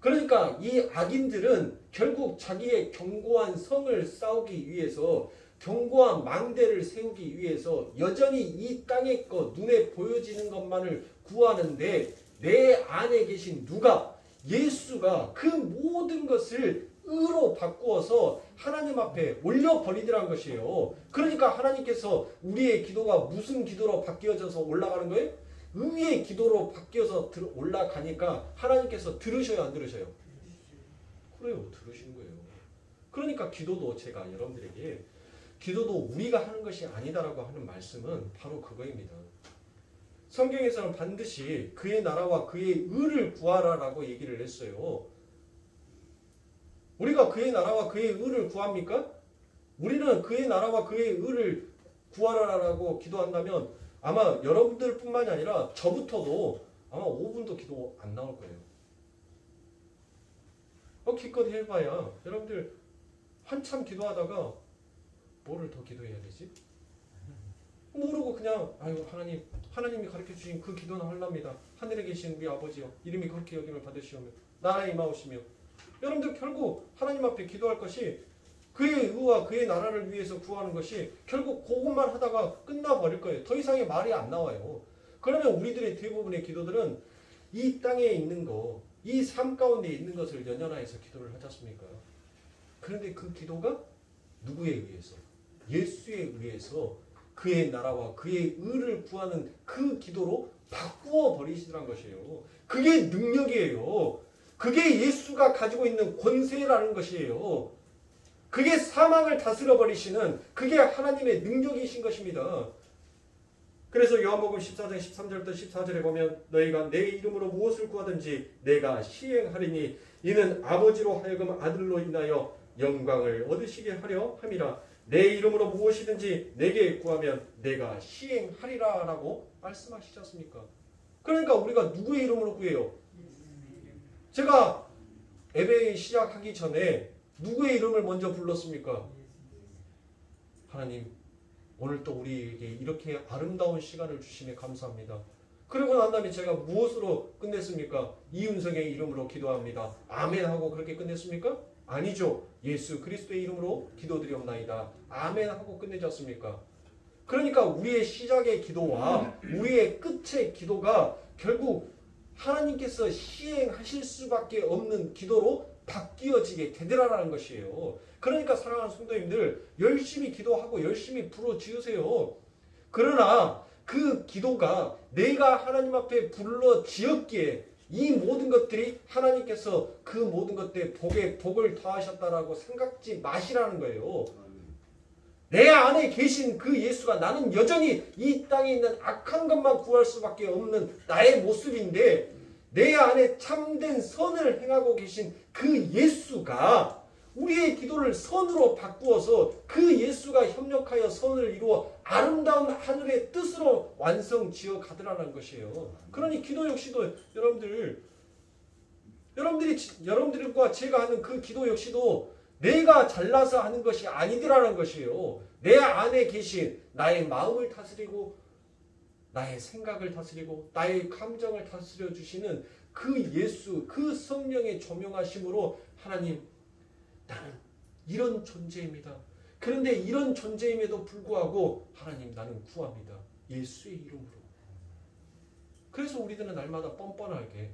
그러니까 이 악인들은 결국 자기의 견고한 성을 쌓기 위해서 견고한 망대를 세우기 위해서 여전히 이 땅의 것 눈에 보여지는 것만을 구하는데 내 안에 계신 누가 예수가 그 모든 것을 의로 바꾸어서 하나님 앞에 올려버리더라는 것이에요. 그러니까 하나님께서 우리의 기도가 무슨 기도로 바뀌어져서 올라가는 거예요? 의의 기도로 바뀌어서 올라가니까 하나님께서 들으셔요, 안 들으셔요? 그래요, 들으시는 거예요. 그러니까 기도도 제가 여러분들에게 기도도 우리가 하는 것이 아니다라고 하는 말씀은 바로 그거입니다. 성경에서는 반드시 그의 나라와 그의 의를 구하라라고 얘기를 했어요. 우리가 그의 나라와 그의 의를 구합니까? 우리는 그의 나라와 그의 의를 구하라라고 기도한다면 아마 여러분들 뿐만이 아니라 저부터도 아마 5분도 기도 안 나올 거예요. 기껏 해봐야 여러분들 한참 기도하다가 뭐를 더 기도해야 되지? 모르고 그냥 아유 하나님이 가르쳐주신 그 기도는 하렵니다. 하늘에 계신 우리 아버지여 이름이 그렇게 여김을 받으시오며 나라에 임하오시며 여러분들 결국 하나님 앞에 기도할 것이 그의 의와 그의 나라를 위해서 구하는 것이 결국 그것만 하다가 끝나버릴 거예요. 더 이상의 말이 안 나와요. 그러면 우리들의 대부분의 기도들은 이 땅에 있는 거, 이 삶 가운데 있는 것을 연연하여서 기도를 하지 않습니까? 그런데 그 기도가 누구에 의해서? 예수에 의해서 그의 나라와 그의 의를 구하는 그 기도로 바꾸어 버리시더란 것이에요. 그게 능력이에요. 그게 예수가 가지고 있는 권세라는 것이에요. 그게 사망을 다스려 버리시는 그게 하나님의 능력이신 것입니다. 그래서 요한복음 14장 13절부터 14절에 보면 너희가 내 이름으로 무엇을 구하든지 내가 시행하리니 이는 아버지로 하여금 아들로 인하여 영광을 얻으시게 하려 함이라. 내 이름으로 무엇이든지 내게 구하면 내가 시행하리라 라고 말씀하시지 않습니까? 그러니까 우리가 누구의 이름으로 구해요? 제가 예배 시작하기 전에 누구의 이름을 먼저 불렀습니까? 하나님, 오늘 또 우리에게 이렇게 아름다운 시간을 주시네 감사합니다. 그러고 난 다음에 제가 무엇으로 끝냈습니까? 이윤성의 이름으로 기도합니다. 아멘 하고 그렇게 끝냈습니까? 아니죠. 예수 그리스도의 이름으로 기도드리옵나이다. 아멘 하고 끝내지 않습니까? 그러니까 우리의 시작의 기도와 우리의 끝의 기도가 결국 하나님께서 시행하실 수밖에 없는 기도로 바뀌어지게 되더라라는 것이에요. 그러니까 사랑하는 성도님들, 열심히 기도하고 열심히 부르짖으세요. 그러나 그 기도가 내가 하나님 앞에 불러지었기에 이 모든 것들이 하나님께서 그 모든 것들에 복을 더하셨다라고 생각지 마시라는 거예요. 내 안에 계신 그 예수가 나는 여전히 이 땅에 있는 악한 것만 구할 수밖에 없는 나의 모습인데 내 안에 참된 선을 행하고 계신 그 예수가 우리의 기도를 선으로 바꾸어서 그 예수가 협력하여 선을 이루어 아름다운 하늘의 뜻으로 완성 지어 가더라는 것이에요. 그러니 기도 역시도 여러분들과 제가 하는 그 기도 역시도 내가 잘나서 하는 것이 아니더라는 것이에요. 내 안에 계신 나의 마음을 다스리고 나의 생각을 다스리고 나의 감정을 다스려 주시는 그 예수, 그 성령의 조명하심으로 하나님, 나는 이런 존재입니다. 그런데 이런 존재임에도 불구하고 하나님, 나는 구합니다. 예수의 이름으로. 그래서 우리들은 날마다 뻔뻔하게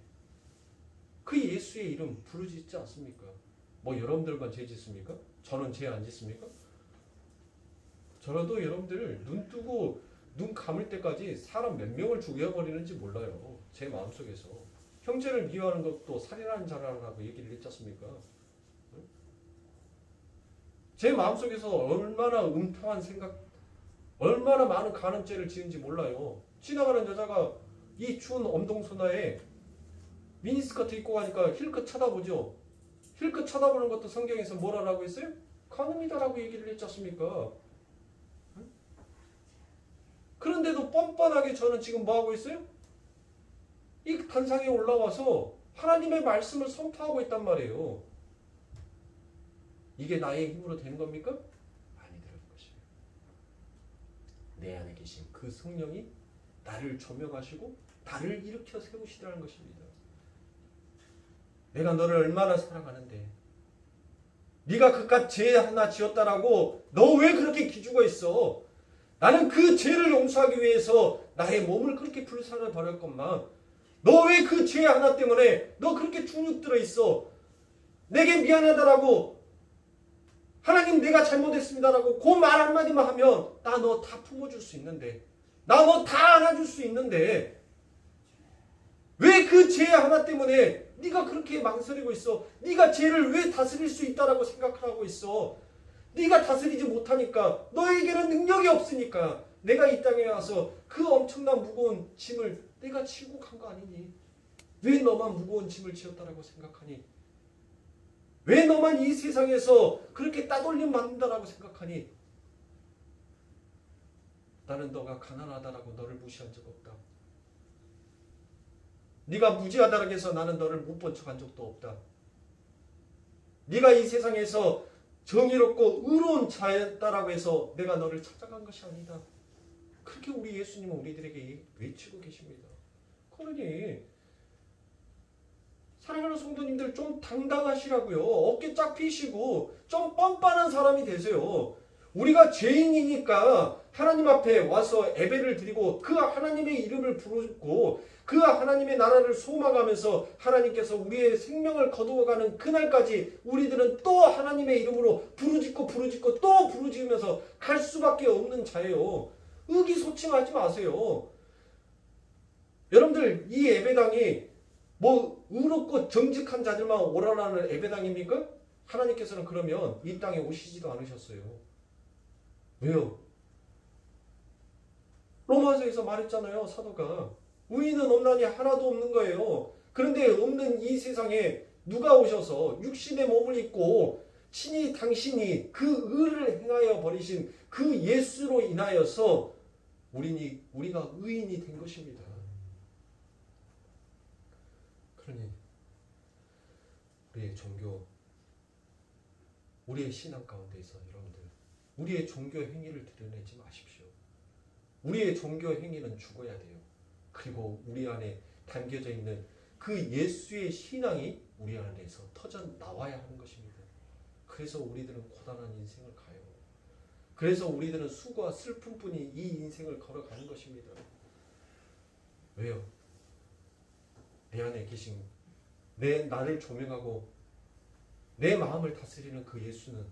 그 예수의 이름 부르짖지 않습니까? 뭐 여러분들만 죄 짓습니까? 저는 죄 안 짓습니까? 저라도 여러분들 눈 뜨고 눈 감을 때까지 사람 몇 명을 죽여버리는지 몰라요. 제 마음속에서. 형제를 미워하는 것도 살인하는 자라라고 얘기를 했지 않습니까? 제 마음속에서 얼마나 음탕한 생각, 얼마나 많은 간음죄를 지은지 몰라요. 지나가는 여자가 이 추운 엄동소나에 미니스커트 입고 가니까 힐끗 쳐다보죠. 힐끗 쳐다보는 것도 성경에서 뭐라고 했어요? 간음이다라고 얘기를 했지 않습니까? 그런데도 뻔뻔하게 저는 지금 뭐하고 있어요? 이 단상에 올라와서 하나님의 말씀을 선포하고 있단 말이에요. 이게 나의 힘으로 되는 겁니까? 아니더라는 것이에요. 내 안에 계신 그 성령이 나를 조명하시고 나를 일으켜 세우시더라는 것입니다. 내가 너를 얼마나 사랑하는데 네가 그깟 죄 하나 지었다라고 너 왜 그렇게 기죽어 있어? 나는 그 죄를 용서하기 위해서 나의 몸을 그렇게 불살을 버렸건만 너 왜 그 죄 하나 때문에 너 그렇게 중육 들어 있어? 내게 미안하다라고 하나님 내가 잘못했습니다라고 그 말 한마디만 하면 나 너 다 품어줄 수 있는데 나 너 다 안아줄 수 있는데 왜 그 죄 하나 때문에 네가 그렇게 망설이고 있어? 네가 죄를 왜 다스릴 수 있다라고 생각하고 있어? 네가 다스리지 못하니까 너에게는 능력이 없으니까 내가 이 땅에 와서 그 엄청난 무거운 짐을 내가 지고 간 거 아니니? 왜 너만 무거운 짐을 지었다라고 생각하니? 왜 너만 이 세상에서 그렇게 따돌림 받는다라고 생각하니? 나는 너가 가난하다라고 너를 무시한 적 없다. 네가 무지하다라고 해서 나는 너를 못 본 척한 적도 없다. 네가 이 세상에서 정의롭고 의로운 자였다라고 해서 내가 너를 찾아간 것이 아니다. 그렇게 우리 예수님은 우리들에게 외치고 계십니다. 그러니 사랑하는 성도님들 좀 당당하시라고요. 어깨 쫙 펴시고 좀 뻔뻔한 사람이 되세요. 우리가 죄인이니까 하나님 앞에 와서 예배를 드리고 그 하나님의 이름을 부르고 그 하나님의 나라를 소망하면서 하나님께서 우리의 생명을 거두어가는 그날까지 우리들은 또 하나님의 이름으로 부르짖고 또 부르짖으면서 갈 수밖에 없는 자예요. 의기소침하지 마세요. 여러분들 이 예배당이 뭐 의롭고 정직한 자들만 오라라는 예배당입니까? 하나님께서는 그러면 이 땅에 오시지도 않으셨어요. 왜요? 로마서에서 말했잖아요. 사도가 의인은 없나니 하나도 없는 거예요. 그런데 없는 이 세상에 누가 오셔서 육신의 몸을 입고 친히 당신이 그 의를 행하여 버리신 그 예수로 인하여서 우리가 의인이 된 것입니다. 그러니 우리의 종교, 우리의 신앙 가운데서 여러분들 우리의 종교 행위를 드러내지 마십시오. 우리의 종교 행위는 죽어야 돼요. 그리고 우리 안에 담겨져 있는 그 예수의 신앙이 우리 안에서 터져 나와야 하는 것입니다. 그래서 우리들은 고단한 인생을 가요. 그래서 우리들은 수고와 슬픔뿐이 이 인생을 걸어가는 것입니다. 왜요? 내 안에 계신 나를 조명하고 내 마음을 다스리는 그 예수는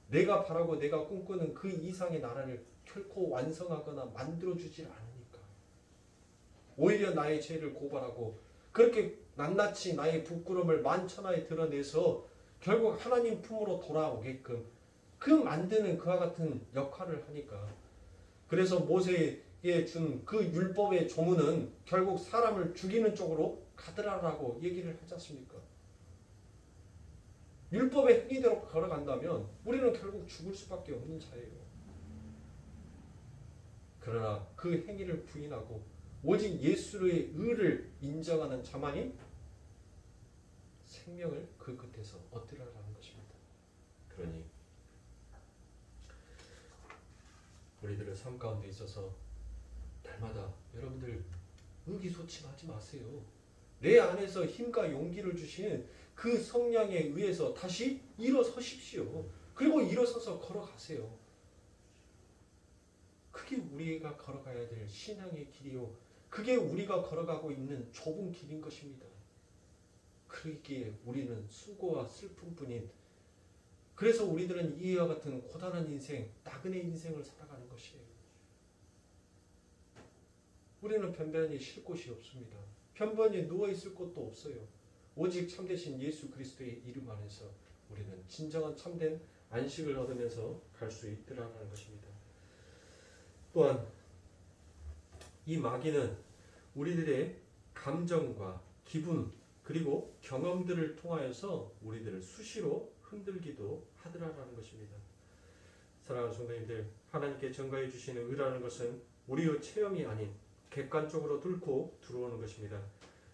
내가 바라고 내가 꿈꾸는 그 이상의 나라를 결코 완성하거나 만들어주질 않으니까. 오히려 나의 죄를 고발하고 그렇게 낱낱이 나의 부끄러움을 만천하에 드러내서 결국 하나님 품으로 돌아오게끔 그 만드는 그와 같은 역할을 하니까. 그래서 모세에게 준 그 율법의 조문은 결국 사람을 죽이는 쪽으로 가더라라고 얘기를 하지 않습니까? 율법의 행위대로 걸어간다면 우리는 결국 죽을 수밖에 없는 자예요. 그러나 그 행위를 부인하고 오직 예수의 의를 인정하는 자만이 생명을 그 끝에서 얻으라는 것입니다. 그러니 우리들의 삶 가운데 있어서 날마다 여러분들 의기소침하지 마세요. 내 안에서 힘과 용기를 주시는 그 성령에 의해서 다시 일어서십시오. 그리고 일어서서 걸어가세요. 그게 우리가 걸어가야 될 신앙의 길이요. 그게 우리가 걸어가고 있는 좁은 길인 것입니다. 그러기에 우리는 수고와 슬픔뿐인, 그래서 우리들은 이와 같은 고단한 인생, 나그네 인생을 살아가는 것이에요. 우리는 변변히 쉴 곳이 없습니다. 변변히 누워있을 곳도 없어요. 오직 참되신 예수 그리스도의 이름 안에서 우리는 진정한 참된 안식을 얻으면서 갈 수 있더라는 것입니다. 또한 이 마귀는 우리들의 감정과 기분 그리고 경험들을 통하여서 우리들을 수시로 흔들기도 하더라라는 것입니다. 사랑하는 성도님들, 하나님께 전가해 주시는 의라는 것은 우리의 체험이 아닌 객관적으로 뚫고 들어오는 것입니다.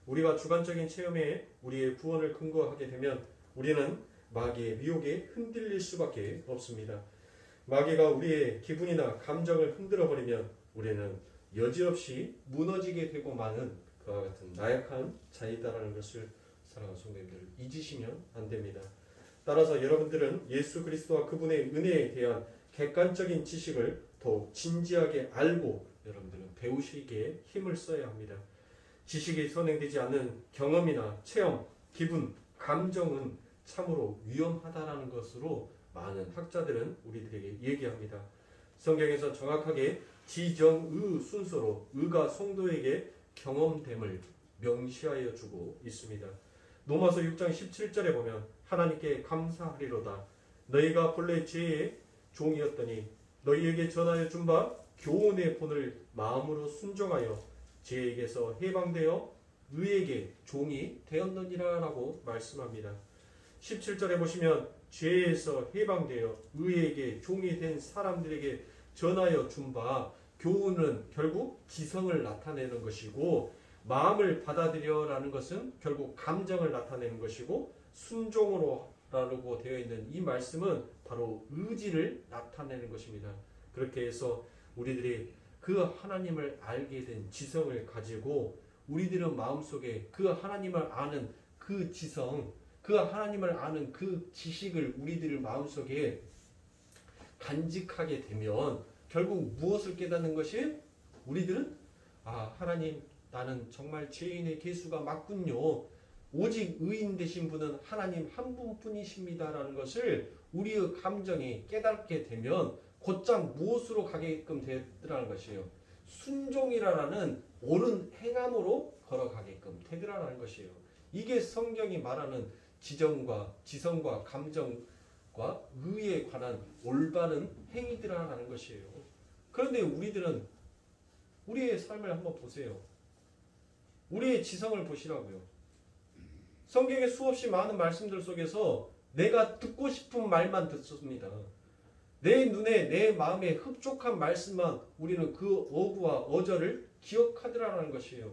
우리가 주관적인 체험에 우리의 구원을 근거하게 되면 우리는 마귀의 미혹에 흔들릴 수밖에 없습니다. 마귀가 우리의 기분이나 감정을 흔들어버리면 우리는 여지없이 무너지게 되고 마는 그와 같은 나약한 자이다라는 것을 사랑하는 성도님들 잊으시면 안 됩니다. 따라서 여러분들은 예수 그리스도와 그분의 은혜에 대한 객관적인 지식을 더욱 진지하게 알고 여러분들은 배우시기에 힘을 써야 합니다. 지식이 선행되지 않는 경험이나 체험, 기분, 감정은 참으로 위험하다라는 것으로 많은 학자들은 우리들에게 얘기합니다. 성경에서 정확하게 지정의 순서로 의가 성도에게 경험됨을 명시하여 주고 있습니다. 로마서 6장 17절에 보면 하나님께 감사하리로다. 너희가 본래 죄의 종이었더니 너희에게 전하여 준 바 교훈의 본을 마음으로 순종하여 죄에게서 해방되어 의에게 종이 되었느니라 라고 말씀합니다. 17절에 보시면 죄에서 해방되어 의에게 종이 된 사람들에게 전하여 준 바 교훈은 결국 지성을 나타내는 것이고 마음을 받아들여라는 것은 결국 감정을 나타내는 것이고 순종으로 라고 되어 있는 이 말씀은 바로 의지를 나타내는 것입니다. 그렇게 해서 우리들이 그 하나님을 알게 된 지성을 가지고 우리들은 마음속에 그 하나님을 아는 그 지성, 그 하나님을 아는 그 지식을 우리들 마음속에 간직하게 되면 결국 무엇을 깨닫는 것이 우리들은 하나님 나는 정말 죄인의 계수가 맞군요. 오직 의인 되신 분은 하나님 한 분뿐이십니다라는 것을 우리의 감정이 깨닫게 되면 곧장 무엇으로 가게끔 되더라는 것이에요. 순종이라는 옳은 행함으로 걸어가게끔 되더라는 것이에요. 이게 성경이 말하는 지정과 지성과 감정과 의에 관한 올바른 행위들이라는 것이에요. 그런데 우리들은 우리의 삶을 한번 보세요. 우리의 지성을 보시라고요. 성경의 수없이 많은 말씀들 속에서 내가 듣고 싶은 말만 듣습니다. 내 눈에 내 마음에 흡족한 말씀만 우리는 그 어구와 어절을 기억하더라라는 것이에요.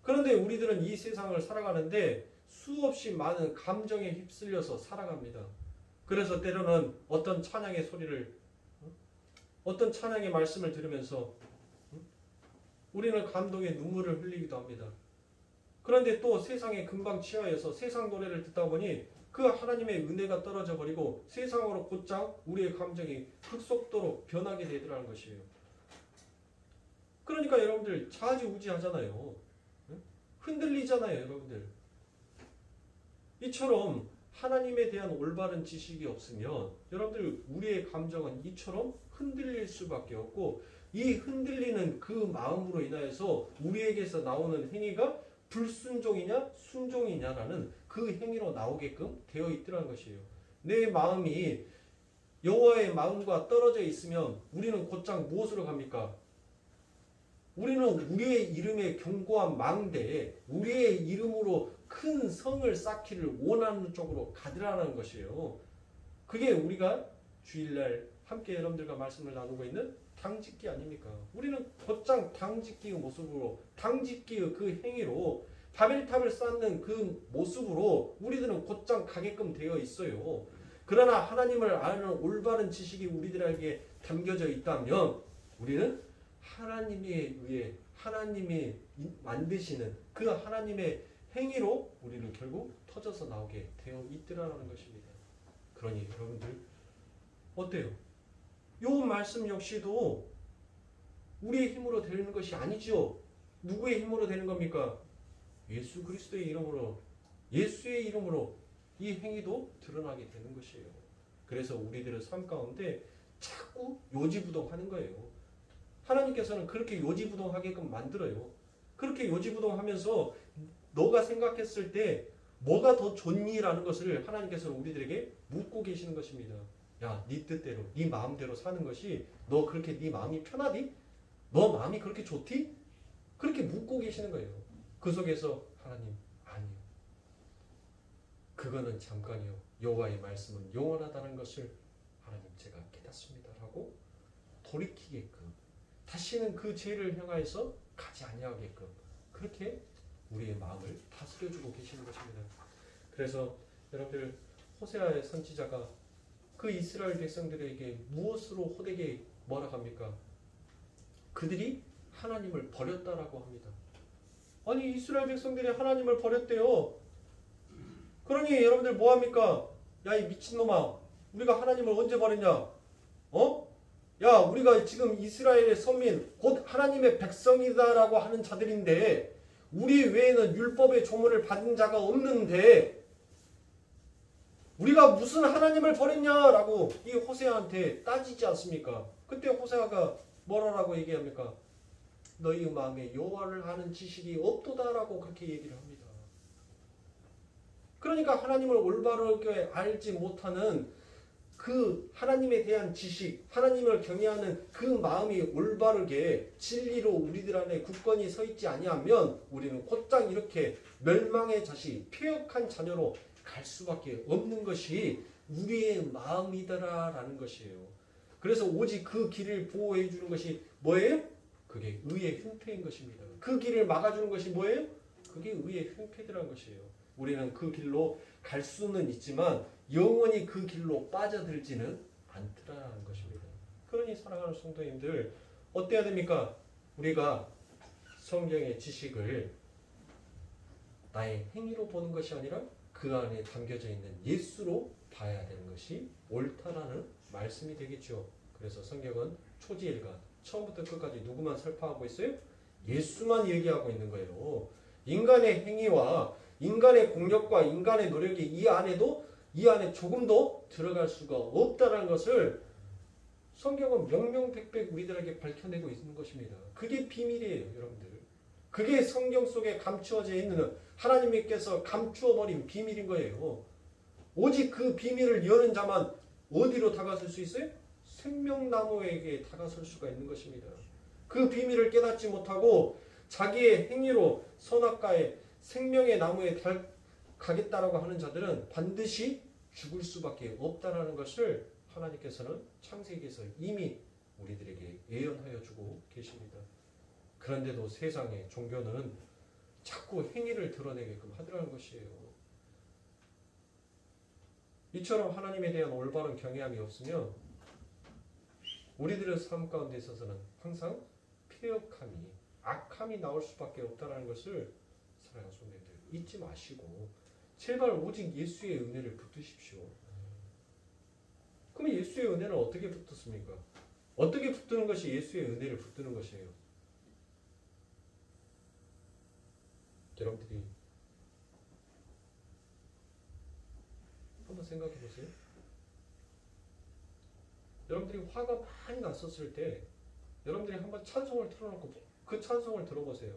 그런데 우리들은 이 세상을 살아가는데 수없이 많은 감정에 휩쓸려서 살아갑니다. 그래서 때로는 어떤 찬양의 소리를, 어떤 찬양의 말씀을 들으면서 우리는 감동의 눈물을 흘리기도 합니다. 그런데 또 세상에 금방 취하여서 세상 노래를 듣다 보니 그 하나님의 은혜가 떨어져 버리고 세상으로 곧장 우리의 감정이 급속도로 변하게 되더라는 것이에요. 그러니까 여러분들 좌지우지하잖아요. 흔들리잖아요, 여러분들. 이처럼 하나님에 대한 올바른 지식이 없으면 여러분들 우리의 감정은 이처럼 흔들릴 수밖에 없고 이 흔들리는 그 마음으로 인하여서 우리에게서 나오는 행위가 불순종이냐 순종이냐라는 그 행위로 나오게끔 되어 있더라는 것이에요. 내 마음이 여호와의 마음과 떨어져 있으면 우리는 곧장 무엇으로 갑니까? 우리는 우리의 이름에 견고한 망대에 우리의 이름으로 큰 성을 쌓기를 원하는 쪽으로 가더라는 것이에요. 그게 우리가 주일날 함께 여러분들과 말씀을 나누고 있는 당짓기 아닙니까? 우리는 곧장 당짓기의 모습으로, 당짓기의 그 행위로, 바벨탑을 쌓는 그 모습으로 우리들은 곧장 가게끔 되어 있어요. 그러나 하나님을 아는 올바른 지식이 우리들에게 담겨져 있다면 우리는 하나님에 의해 하나님이 만드시는 그 하나님의 행위로 우리는 결국 터져서 나오게 되어 있더라는 것입니다. 그러니 여러분들 어때요? 요 말씀 역시도 우리의 힘으로 되는 것이 아니죠. 누구의 힘으로 되는 겁니까? 예수 그리스도의 이름으로, 예수의 이름으로 이 행위도 드러나게 되는 것이에요. 그래서 우리들의 삶 가운데 자꾸 요지부동하는 거예요. 하나님께서는 그렇게 요지부동하게끔 만들어요. 그렇게 요지부동하면서 너가 생각했을 때 뭐가 더 좋니라는 것을 하나님께서는 우리들에게 묻고 계시는 것입니다. 야, 네 뜻대로, 네 마음대로 사는 것이 너 그렇게 네 마음이 편하디? 너 마음이 그렇게 좋디? 그렇게 묻고 계시는 거예요. 그 속에서 하나님, 아니요. 그거는 잠깐이요. 여호와의 말씀은 영원하다는 것을 하나님 제가 깨닫습니다. 라고 돌이키게끔 다시는 그 죄를 향하여서 가지 아니하게끔 그렇게 우리의 마음을 다스려주고 계시는 것입니다. 그래서 여러분들 호세아의 선지자가 그 이스라엘 백성들에게 무엇으로 호되게 뭐라 합니까? 그들이 하나님을 버렸다라고 합니다. 아니 이스라엘 백성들이 하나님을 버렸대요. 그러니 여러분들 뭐합니까? 야 이 미친놈아, 우리가 하나님을 언제 버렸냐? 어? 야 우리가 지금 이스라엘의 선민 곧 하나님의 백성이다라고 하는 자들인데 우리 외에는 율법의 조문을 받은 자가 없는데 우리가 무슨 하나님을 버렸냐라고 이 호세아한테 따지지 않습니까? 그때 호세아가 뭐라고 얘기합니까? 너희 마음에 여호와를 아는 지식이 없도다라고 그렇게 얘기를 합니다. 그러니까 하나님을 올바르게 알지 못하는 그 하나님에 대한 지식, 하나님을 경외하는 그 마음이 올바르게 진리로 우리들 안에 굳건히 서 있지 아니하면 우리는 곧장 이렇게 멸망의 자식, 폐역한 자녀로 갈 수밖에 없는 것이 우리의 마음이더라라는 것이에요. 그래서 오직 그 길을 보호해 주는 것이 뭐예요? 그게 의의 흉패인 것입니다. 그 길을 막아주는 것이 뭐예요? 그게 의의 흉패라는 것이에요. 우리는 그 길로 갈 수는 있지만 영원히 그 길로 빠져들지는 않더라는 것입니다. 그러니 사랑하는 성도님들 어때야 됩니까? 우리가 성경의 지식을 나의 행위로 보는 것이 아니라 그 안에 담겨져 있는 예수로 봐야 되는 것이 옳다라는 말씀이 되겠죠. 그래서 성경은 초지일간 처음부터 끝까지 누구만 설파하고 있어요? 예수만 얘기하고 있는 거예요. 인간의 행위와 인간의 공력과 인간의 노력이 이 안에 조금도 들어갈 수가 없다는 것을 성경은 명명백백 우리들에게 밝혀내고 있는 것입니다. 그게 비밀이에요, 여러분들. 그게 성경 속에 감추어져 있는 하나님께서 감추어버린 비밀인 거예요. 오직 그 비밀을 여는 자만 어디로 다가설 수 있어요? 생명나무에게 다가설 수가 있는 것입니다. 그 비밀을 깨닫지 못하고 자기의 행위로 선악과의 생명의 나무에 가겠다라고 하는 자들은 반드시 죽을 수밖에 없다라는 것을 하나님께서는 창세기에서 이미 우리들에게 예언하여 주고 계십니다. 그런데도 세상의 종교는 자꾸 행위를 드러내게끔 하더라는 것이에요. 이처럼 하나님에 대한 올바른 경외함이 없으면 우리들의 삶 가운데 있어서는 항상 폐역함이, 악함이 나올 수밖에 없다는 것을 사랑하는 성도님들 잊지 마시고 제발 오직 예수의 은혜를 붙드십시오. 그럼 예수의 은혜는 어떻게 붙었습니까? 어떻게 붙드는 것이 예수의 은혜를 붙드는 것이에요? 여러분들이 한번 생각해 보세요. 여러분들이 화가 많이 났었을 때 여러분들이 한번 찬송을 틀어놓고 그 찬송을 들어보세요.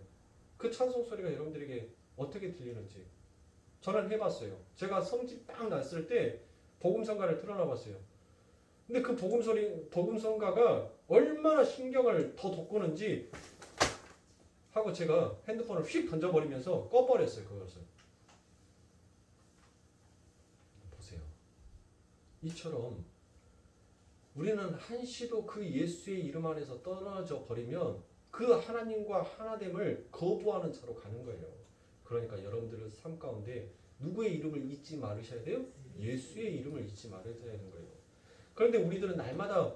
그 찬송 소리가 여러분들에게 어떻게 들리는지 저는 해봤어요. 제가 성질 딱 났을 때 복음성가를 틀어놔봤어요. 근데 그 복음성가가 얼마나 신경을 더 돋구는지 하고 제가 핸드폰을 휙 던져버리면서 꺼버렸어요. 그것을. 보세요. 이처럼 우리는 한시도 그 예수의 이름 안에서 떨어져 버리면 그 하나님과 하나됨을 거부하는 자로 가는 거예요. 그러니까 여러분들의 삶 가운데 누구의 이름을 잊지 말으셔야 돼요? 예수의 이름을 잊지 말아야 되는 거예요. 그런데 우리들은 날마다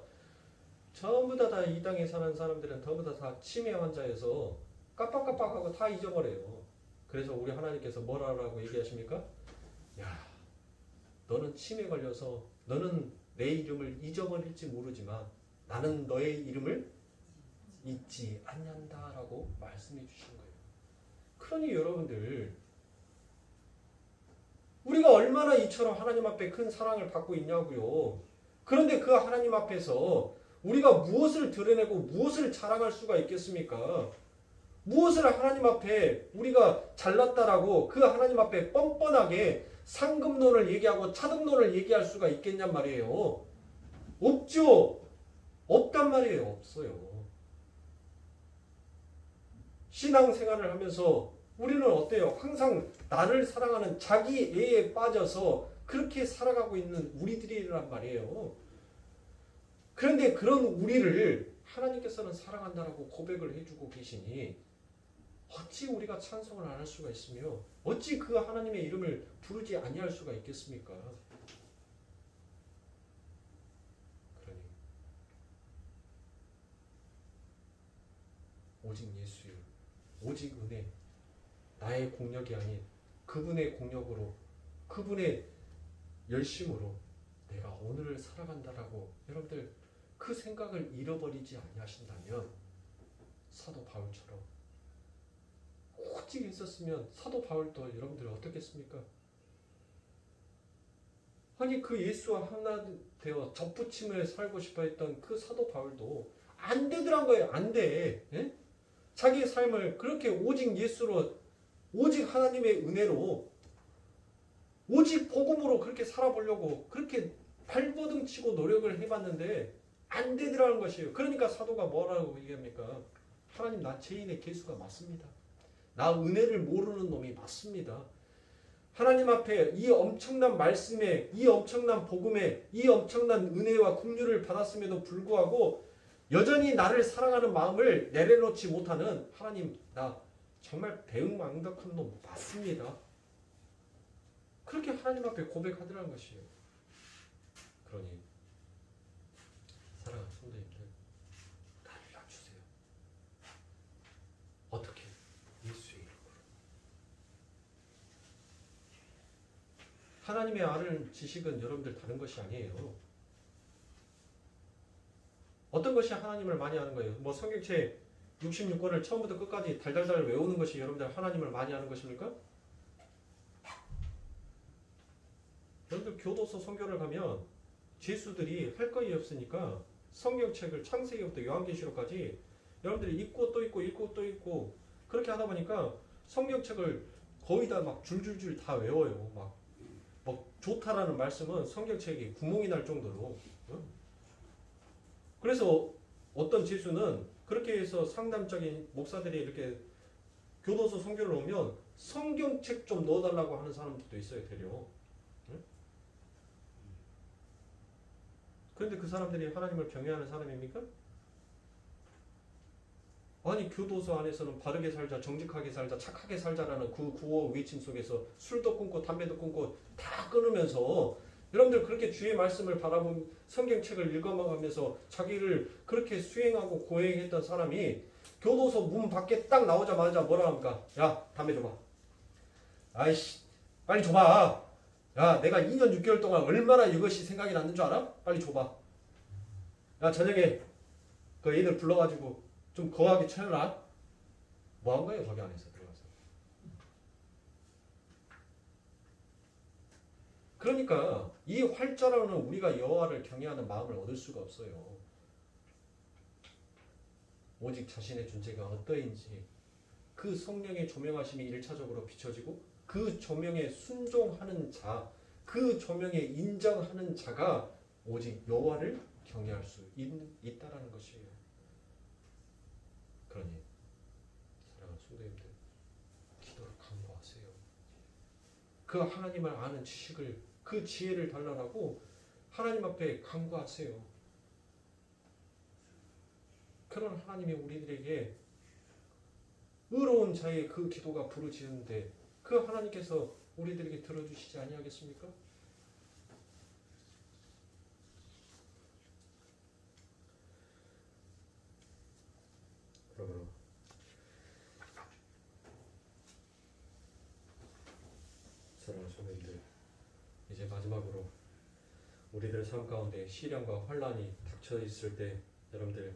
전부 다 이 땅에 사는 사람들은 전부 다 치매 환자여서 깜빡깜빡하고 다 잊어버려요. 그래서 우리 하나님께서 뭐라고 얘기하십니까? 야, 너는 치매 걸려서 너는 내 이름을 잊어버릴지 모르지만 나는 너의 이름을 잊지 않는다라고 말씀해 주신 거예요. 그러니 여러분들 우리가 얼마나 이처럼 하나님 앞에 큰 사랑을 받고 있냐고요. 그런데 그 하나님 앞에서 우리가 무엇을 드러내고 무엇을 자랑할 수가 있겠습니까? 무엇을 하나님 앞에 우리가 잘났다라고 그 하나님 앞에 뻔뻔하게 상급론을 얘기하고 차등론을 얘기할 수가 있겠냔 말이에요. 없죠. 없단 말이에요. 없어요. 신앙생활을 하면서 우리는 어때요? 항상 나를 사랑하는 자기 애에 빠져서 그렇게 살아가고 있는 우리들이란 말이에요. 그런데 그런 우리를 하나님께서는 사랑한다라고 고백을 해주고 계시니 어찌 우리가 찬송을 안 할 수가 있으며 어찌 그 하나님의 이름을 부르지 아니할 수가 있겠습니까? 그러니 오직 예수요, 오직 은혜, 나의 공력이 아닌 그분의 공력으로 그분의 열심으로 내가 오늘을 살아간다라고 여러분들 그 생각을 잃어버리지 아니하신다면 사도 바울처럼 오직 있었으면 사도 바울도 여러분들 어떻겠습니까? 아니 그 예수와 하나 되어 접붙임을 살고 싶어 했던 그 사도 바울도 안 되더란 거예요. 안 돼. 예? 자기의 삶을 그렇게 오직 예수로 오직 하나님의 은혜로 오직 복음으로 그렇게 살아보려고 그렇게 발버둥 치고 노력을 해봤는데 안 되더라는 것이에요. 그러니까 사도가 뭐라고 얘기합니까? 하나님 나 죄인의 개수가 맞습니다. 나 은혜를 모르는 놈이 맞습니다. 하나님 앞에 이 엄청난 말씀에 이 엄청난 복음에 이 엄청난 은혜와 긍휼을 받았음에도 불구하고 여전히 나를 사랑하는 마음을 내려놓지 못하는 하나님 나 정말 대응망덕한 놈 맞습니다. 그렇게 하나님 앞에 고백하더라는 것이에요. 그러니 사랑하는 성도님들 나를 낮추세요. 어떻게? 예수의 이름으로. 하나님의 아는 지식은 여러분들 다른 것이 아니에요. 어떤 것이 하나님을 많이 아는 거예요? 뭐 성경책 66권을 처음부터 끝까지 달달달 외우는 것이 여러분들 하나님을 많이 아는 것입니까? 여러분들 교도소 선교를 가면 죄수들이 할 것이 없으니까 성경책을 창세기부터 요한계시록까지 여러분들이 읽고 또 읽고 읽고 또 읽고 그렇게 하다 보니까 성경책을 거의 다 막 줄줄줄 다 외워요. 막 좋다라는 말씀은 성경책이 구멍이 날 정도로. 그래서 어떤 죄수는 그렇게 해서 상담적인 목사들이 이렇게 교도소 성경을 오면 성경책 좀 넣어달라고 하는 사람들도 있어요, 되려. 응? 그런데 그 사람들이 하나님을 경외하는 사람입니까? 아니, 교도소 안에서는 바르게 살자, 정직하게 살자, 착하게 살자라는 그 구호 외침 속에서 술도 끊고 담배도 끊고 다 끊으면서 여러분들 그렇게 주의 말씀을 바라본 성경책을 읽어가면서 자기를 그렇게 수행하고 고행했던 사람이 교도소 문 밖에 딱 나오자마자 뭐라 합니까? 야, 담배 줘봐. 아이씨, 빨리 줘봐. 야, 내가 2년 6개월 동안 얼마나 이것이 생각이 났는 줄 알아? 빨리 줘봐. 야, 저녁에 그 애들 불러가지고 좀 거하게 쳐라. 뭐 한 거예요, 거기 안에서 들어가서. 그러니까 이 활자로는 우리가 여호와를 경외하는 마음을 얻을 수가 없어요. 오직 자신의 존재가 어떠인지 그 성령의 조명하심이 1차적으로 비춰지고 그 조명에 순종하는 자, 그 조명에 인정하는 자가 오직 여호와를 경외할 수 있다라는 것이에요. 그러니 사랑하는 성도님들, 기도를 강구하세요. 그 하나님을 아는 지식을, 그 지혜를 달라고 하나님 앞에 강구하세요. 그런 하나님이 우리들에게 의로운 자의 그 기도가 부르짖는데 그 하나님께서 우리들에게 들어주시지 아니하겠습니까? 그러므로 사랑하는 성도님들, 이제 마지막으로 우리들의 삶 가운데 시련과 환란이 닥쳐 있을 때 여러분들,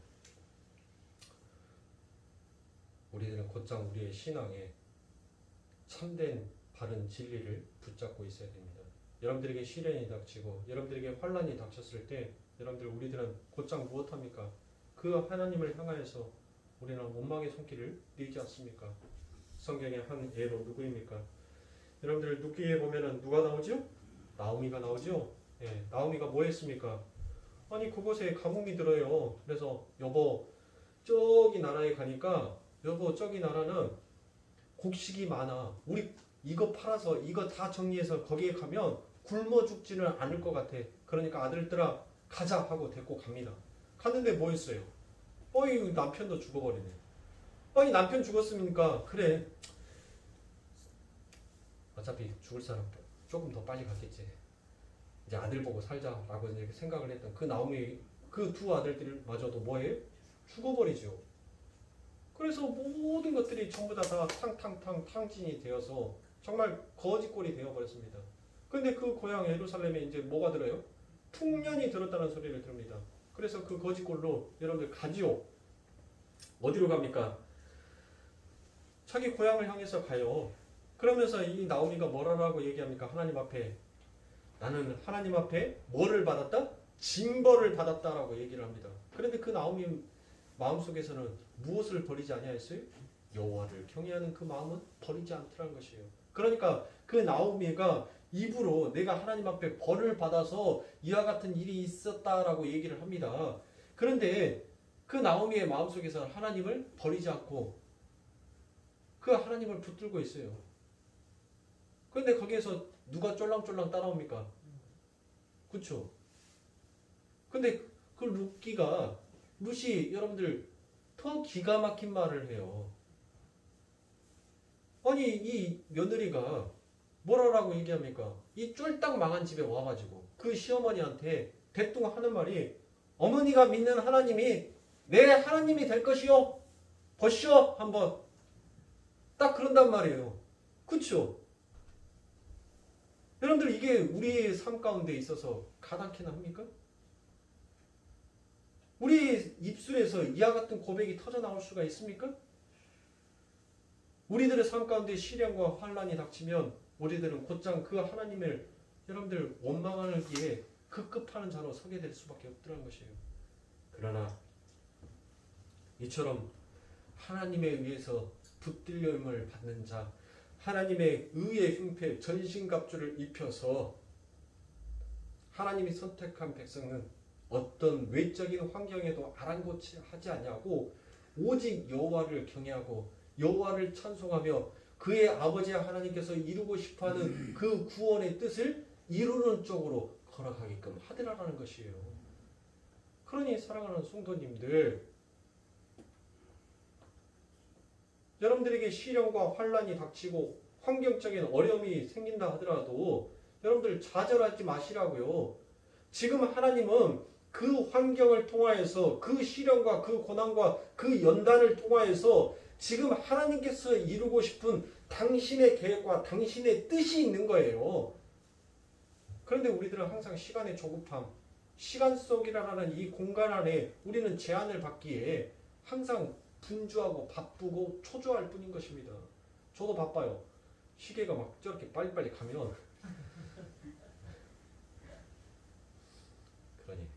우리들은 곧장 우리의 신앙에 참된 바른 진리를 붙잡고 있어야 됩니다. 여러분들에게 시련이 닥치고 여러분들에게 환란이 닥쳤을 때 우리들은 곧장 무엇합니까? 그 하나님을 향하여서 우리는 원망의 손길을 뉘지 않습니까? 성경의 한 예로 누구입니까? 여러분들 룻기에 보면은 누가 나오죠? 나오미가 나오죠? 예, 나오미가 뭐 했습니까? 아니, 그곳에 가뭄이 들어요. 그래서 여보, 저기 나라에 가니까 여보, 저기 나라는 곡식이 많아. 우리 이거 팔아서 이거 다 정리해서 거기에 가면 굶어 죽지는 않을 것 같아. 그러니까 아들들아 가자 하고 데리고 갑니다. 갔는데 뭐 했어요? 어이, 남편도 죽어버리네. 아니, 남편 죽었으니까 그래, 어차피 죽을 사람 조금 더 빨리 갔겠지. 이제 아들 보고 살자라고 이렇게 생각을 했던 그 나오미, 그 두 아들들마저도 뭐예요? 죽어버리죠. 그래서 모든 것들이 전부 다 탕진이 되어서 정말 거지꼴이 되어버렸습니다. 근데 그 고향 예루살렘에 이제 뭐가 들어요? 풍년이 들었다는 소리를 들읍니다. 그래서 그 거지꼴로 여러분들 가지요. 어디로 갑니까? 자기 고향을 향해서 가요. 그러면서 이 나오미가 뭐라고 얘기합니까? 하나님 앞에, 나는 하나님 앞에 뭐를 받았다? 징벌을 받았다라고 얘기를 합니다. 그런데 그 나오미 마음속에서는 무엇을 버리지 아니하였어요? 여호와를 경외하는 그 마음은 버리지 않더라는 것이에요. 그러니까 그 나오미가 입으로 내가 하나님 앞에 벌을 받아서 이와 같은 일이 있었다라고 얘기를 합니다. 그런데 그 나오미의 마음속에서 하나님을 버리지 않고 그 하나님을 붙들고 있어요. 그런데 거기에서 누가 쫄랑쫄랑 따라옵니까? 그렇죠? 근데 그 룻이 여러분들 더 기가 막힌 말을 해요. 아니, 이 며느리가 뭐라고 얘기합니까? 이 쫄딱 망한 집에 와가지고 그 시어머니한테 대뚱 하는 말이, 어머니가 믿는 하나님이 내 하나님이 될 것이요. 보시오 한번. 딱 그런단 말이에요. 그렇죠? 여러분들, 이게 우리의 삶 가운데 있어서 가당키나 합니까? 우리 입술에서 이와 같은 고백이 터져 나올 수가 있습니까? 우리들의 삶 가운데 시련과 환란이 닥치면 우리들은 곧장 그 하나님을 여러분들 원망하기에 급급하는 자로 서게 될 수밖에 없더라는 것이에요. 그러나 이처럼 하나님에 의해서 붙들림을 받는 자, 하나님의 의의 흉패 전신갑주를 입혀서 하나님이 선택한 백성은 어떤 외적인 환경에도 아랑곳하지 않냐고 오직 여호와를 경외하고 여호와를 찬송하며 그의 아버지 하나님께서 이루고 싶어하는 그 구원의 뜻을 이루는 쪽으로 걸어가게끔 하더라라는 것이에요. 그러니 사랑하는 성도님들, 여러분들에게 시련과 환란이 닥치고 환경적인 어려움이 생긴다 하더라도 여러분들 좌절하지 마시라고요. 지금 하나님은 그 환경을 통하여서 그 시련과 그 고난과 그 연단을 통하여서 지금 하나님께서 이루고 싶은 당신의 계획과 당신의 뜻이 있는 거예요. 그런데 우리들은 항상 시간의 조급함, 시간 속이라는 이 공간 안에 우리는 제한을 받기에 항상 분주하고 바쁘고 초조할 뿐인 것입니다. 저도 바빠요. 시계가 막 저렇게 빨리빨리 가면 그러니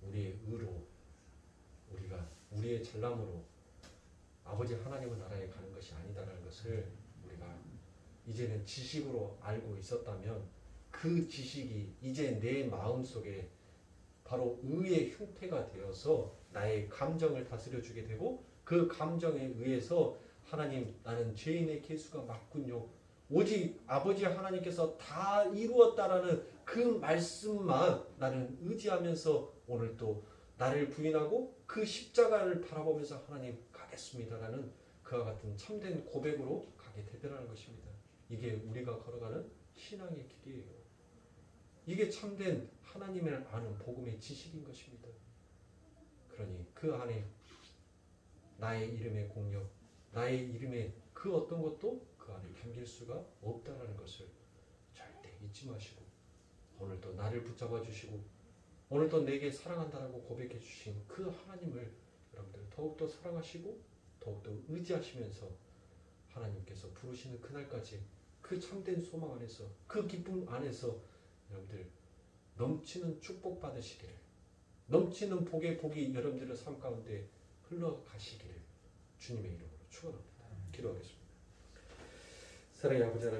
우리의 의로 우리가 우리의 잘남으로 아버지 하나님의 나라에 가는 것이 아니다라는 것을 우리가 이제는 지식으로 알고 있었다면 그 지식이 이제 내 마음속에 바로 의의 형태가 되어서 나의 감정을 다스려주게 되고 그 감정에 의해서 하나님 나는 죄인의 계수가 맞군요. 오직 아버지 하나님께서 다 이루었다라는 그 말씀만 나는 의지하면서 오늘 또 나를 부인하고 그 십자가를 바라보면서 하나님 가겠습니다라는 그와 같은 참된 고백으로 가게 되더라는 것입니다. 이게 우리가 걸어가는 신앙의 길이에요. 이게 참된 하나님을 아는 복음의 지식인 것입니다. 그러니 그 안에 나의 이름의 공력, 나의 이름의 그 어떤 것도 그 안에 담길 수가 없다는 것을 절대 잊지 마시고 오늘도 나를 붙잡아 주시고 오늘도 내게 사랑한다라고 고백해 주신 그 하나님을 여러분들 더욱더 사랑하시고 더욱더 의지하시면서 하나님께서 부르시는 그날까지 그 참된 소망 안에서 그 기쁨 안에서 여러분들 넘치는 축복 받으시기를, 넘치는 복의 복이 여러분들의 삶 가운데 흘러가시기를 주님의 이름으로 축원합니다. 기도하겠습니다. 사랑의 아버지 하나님,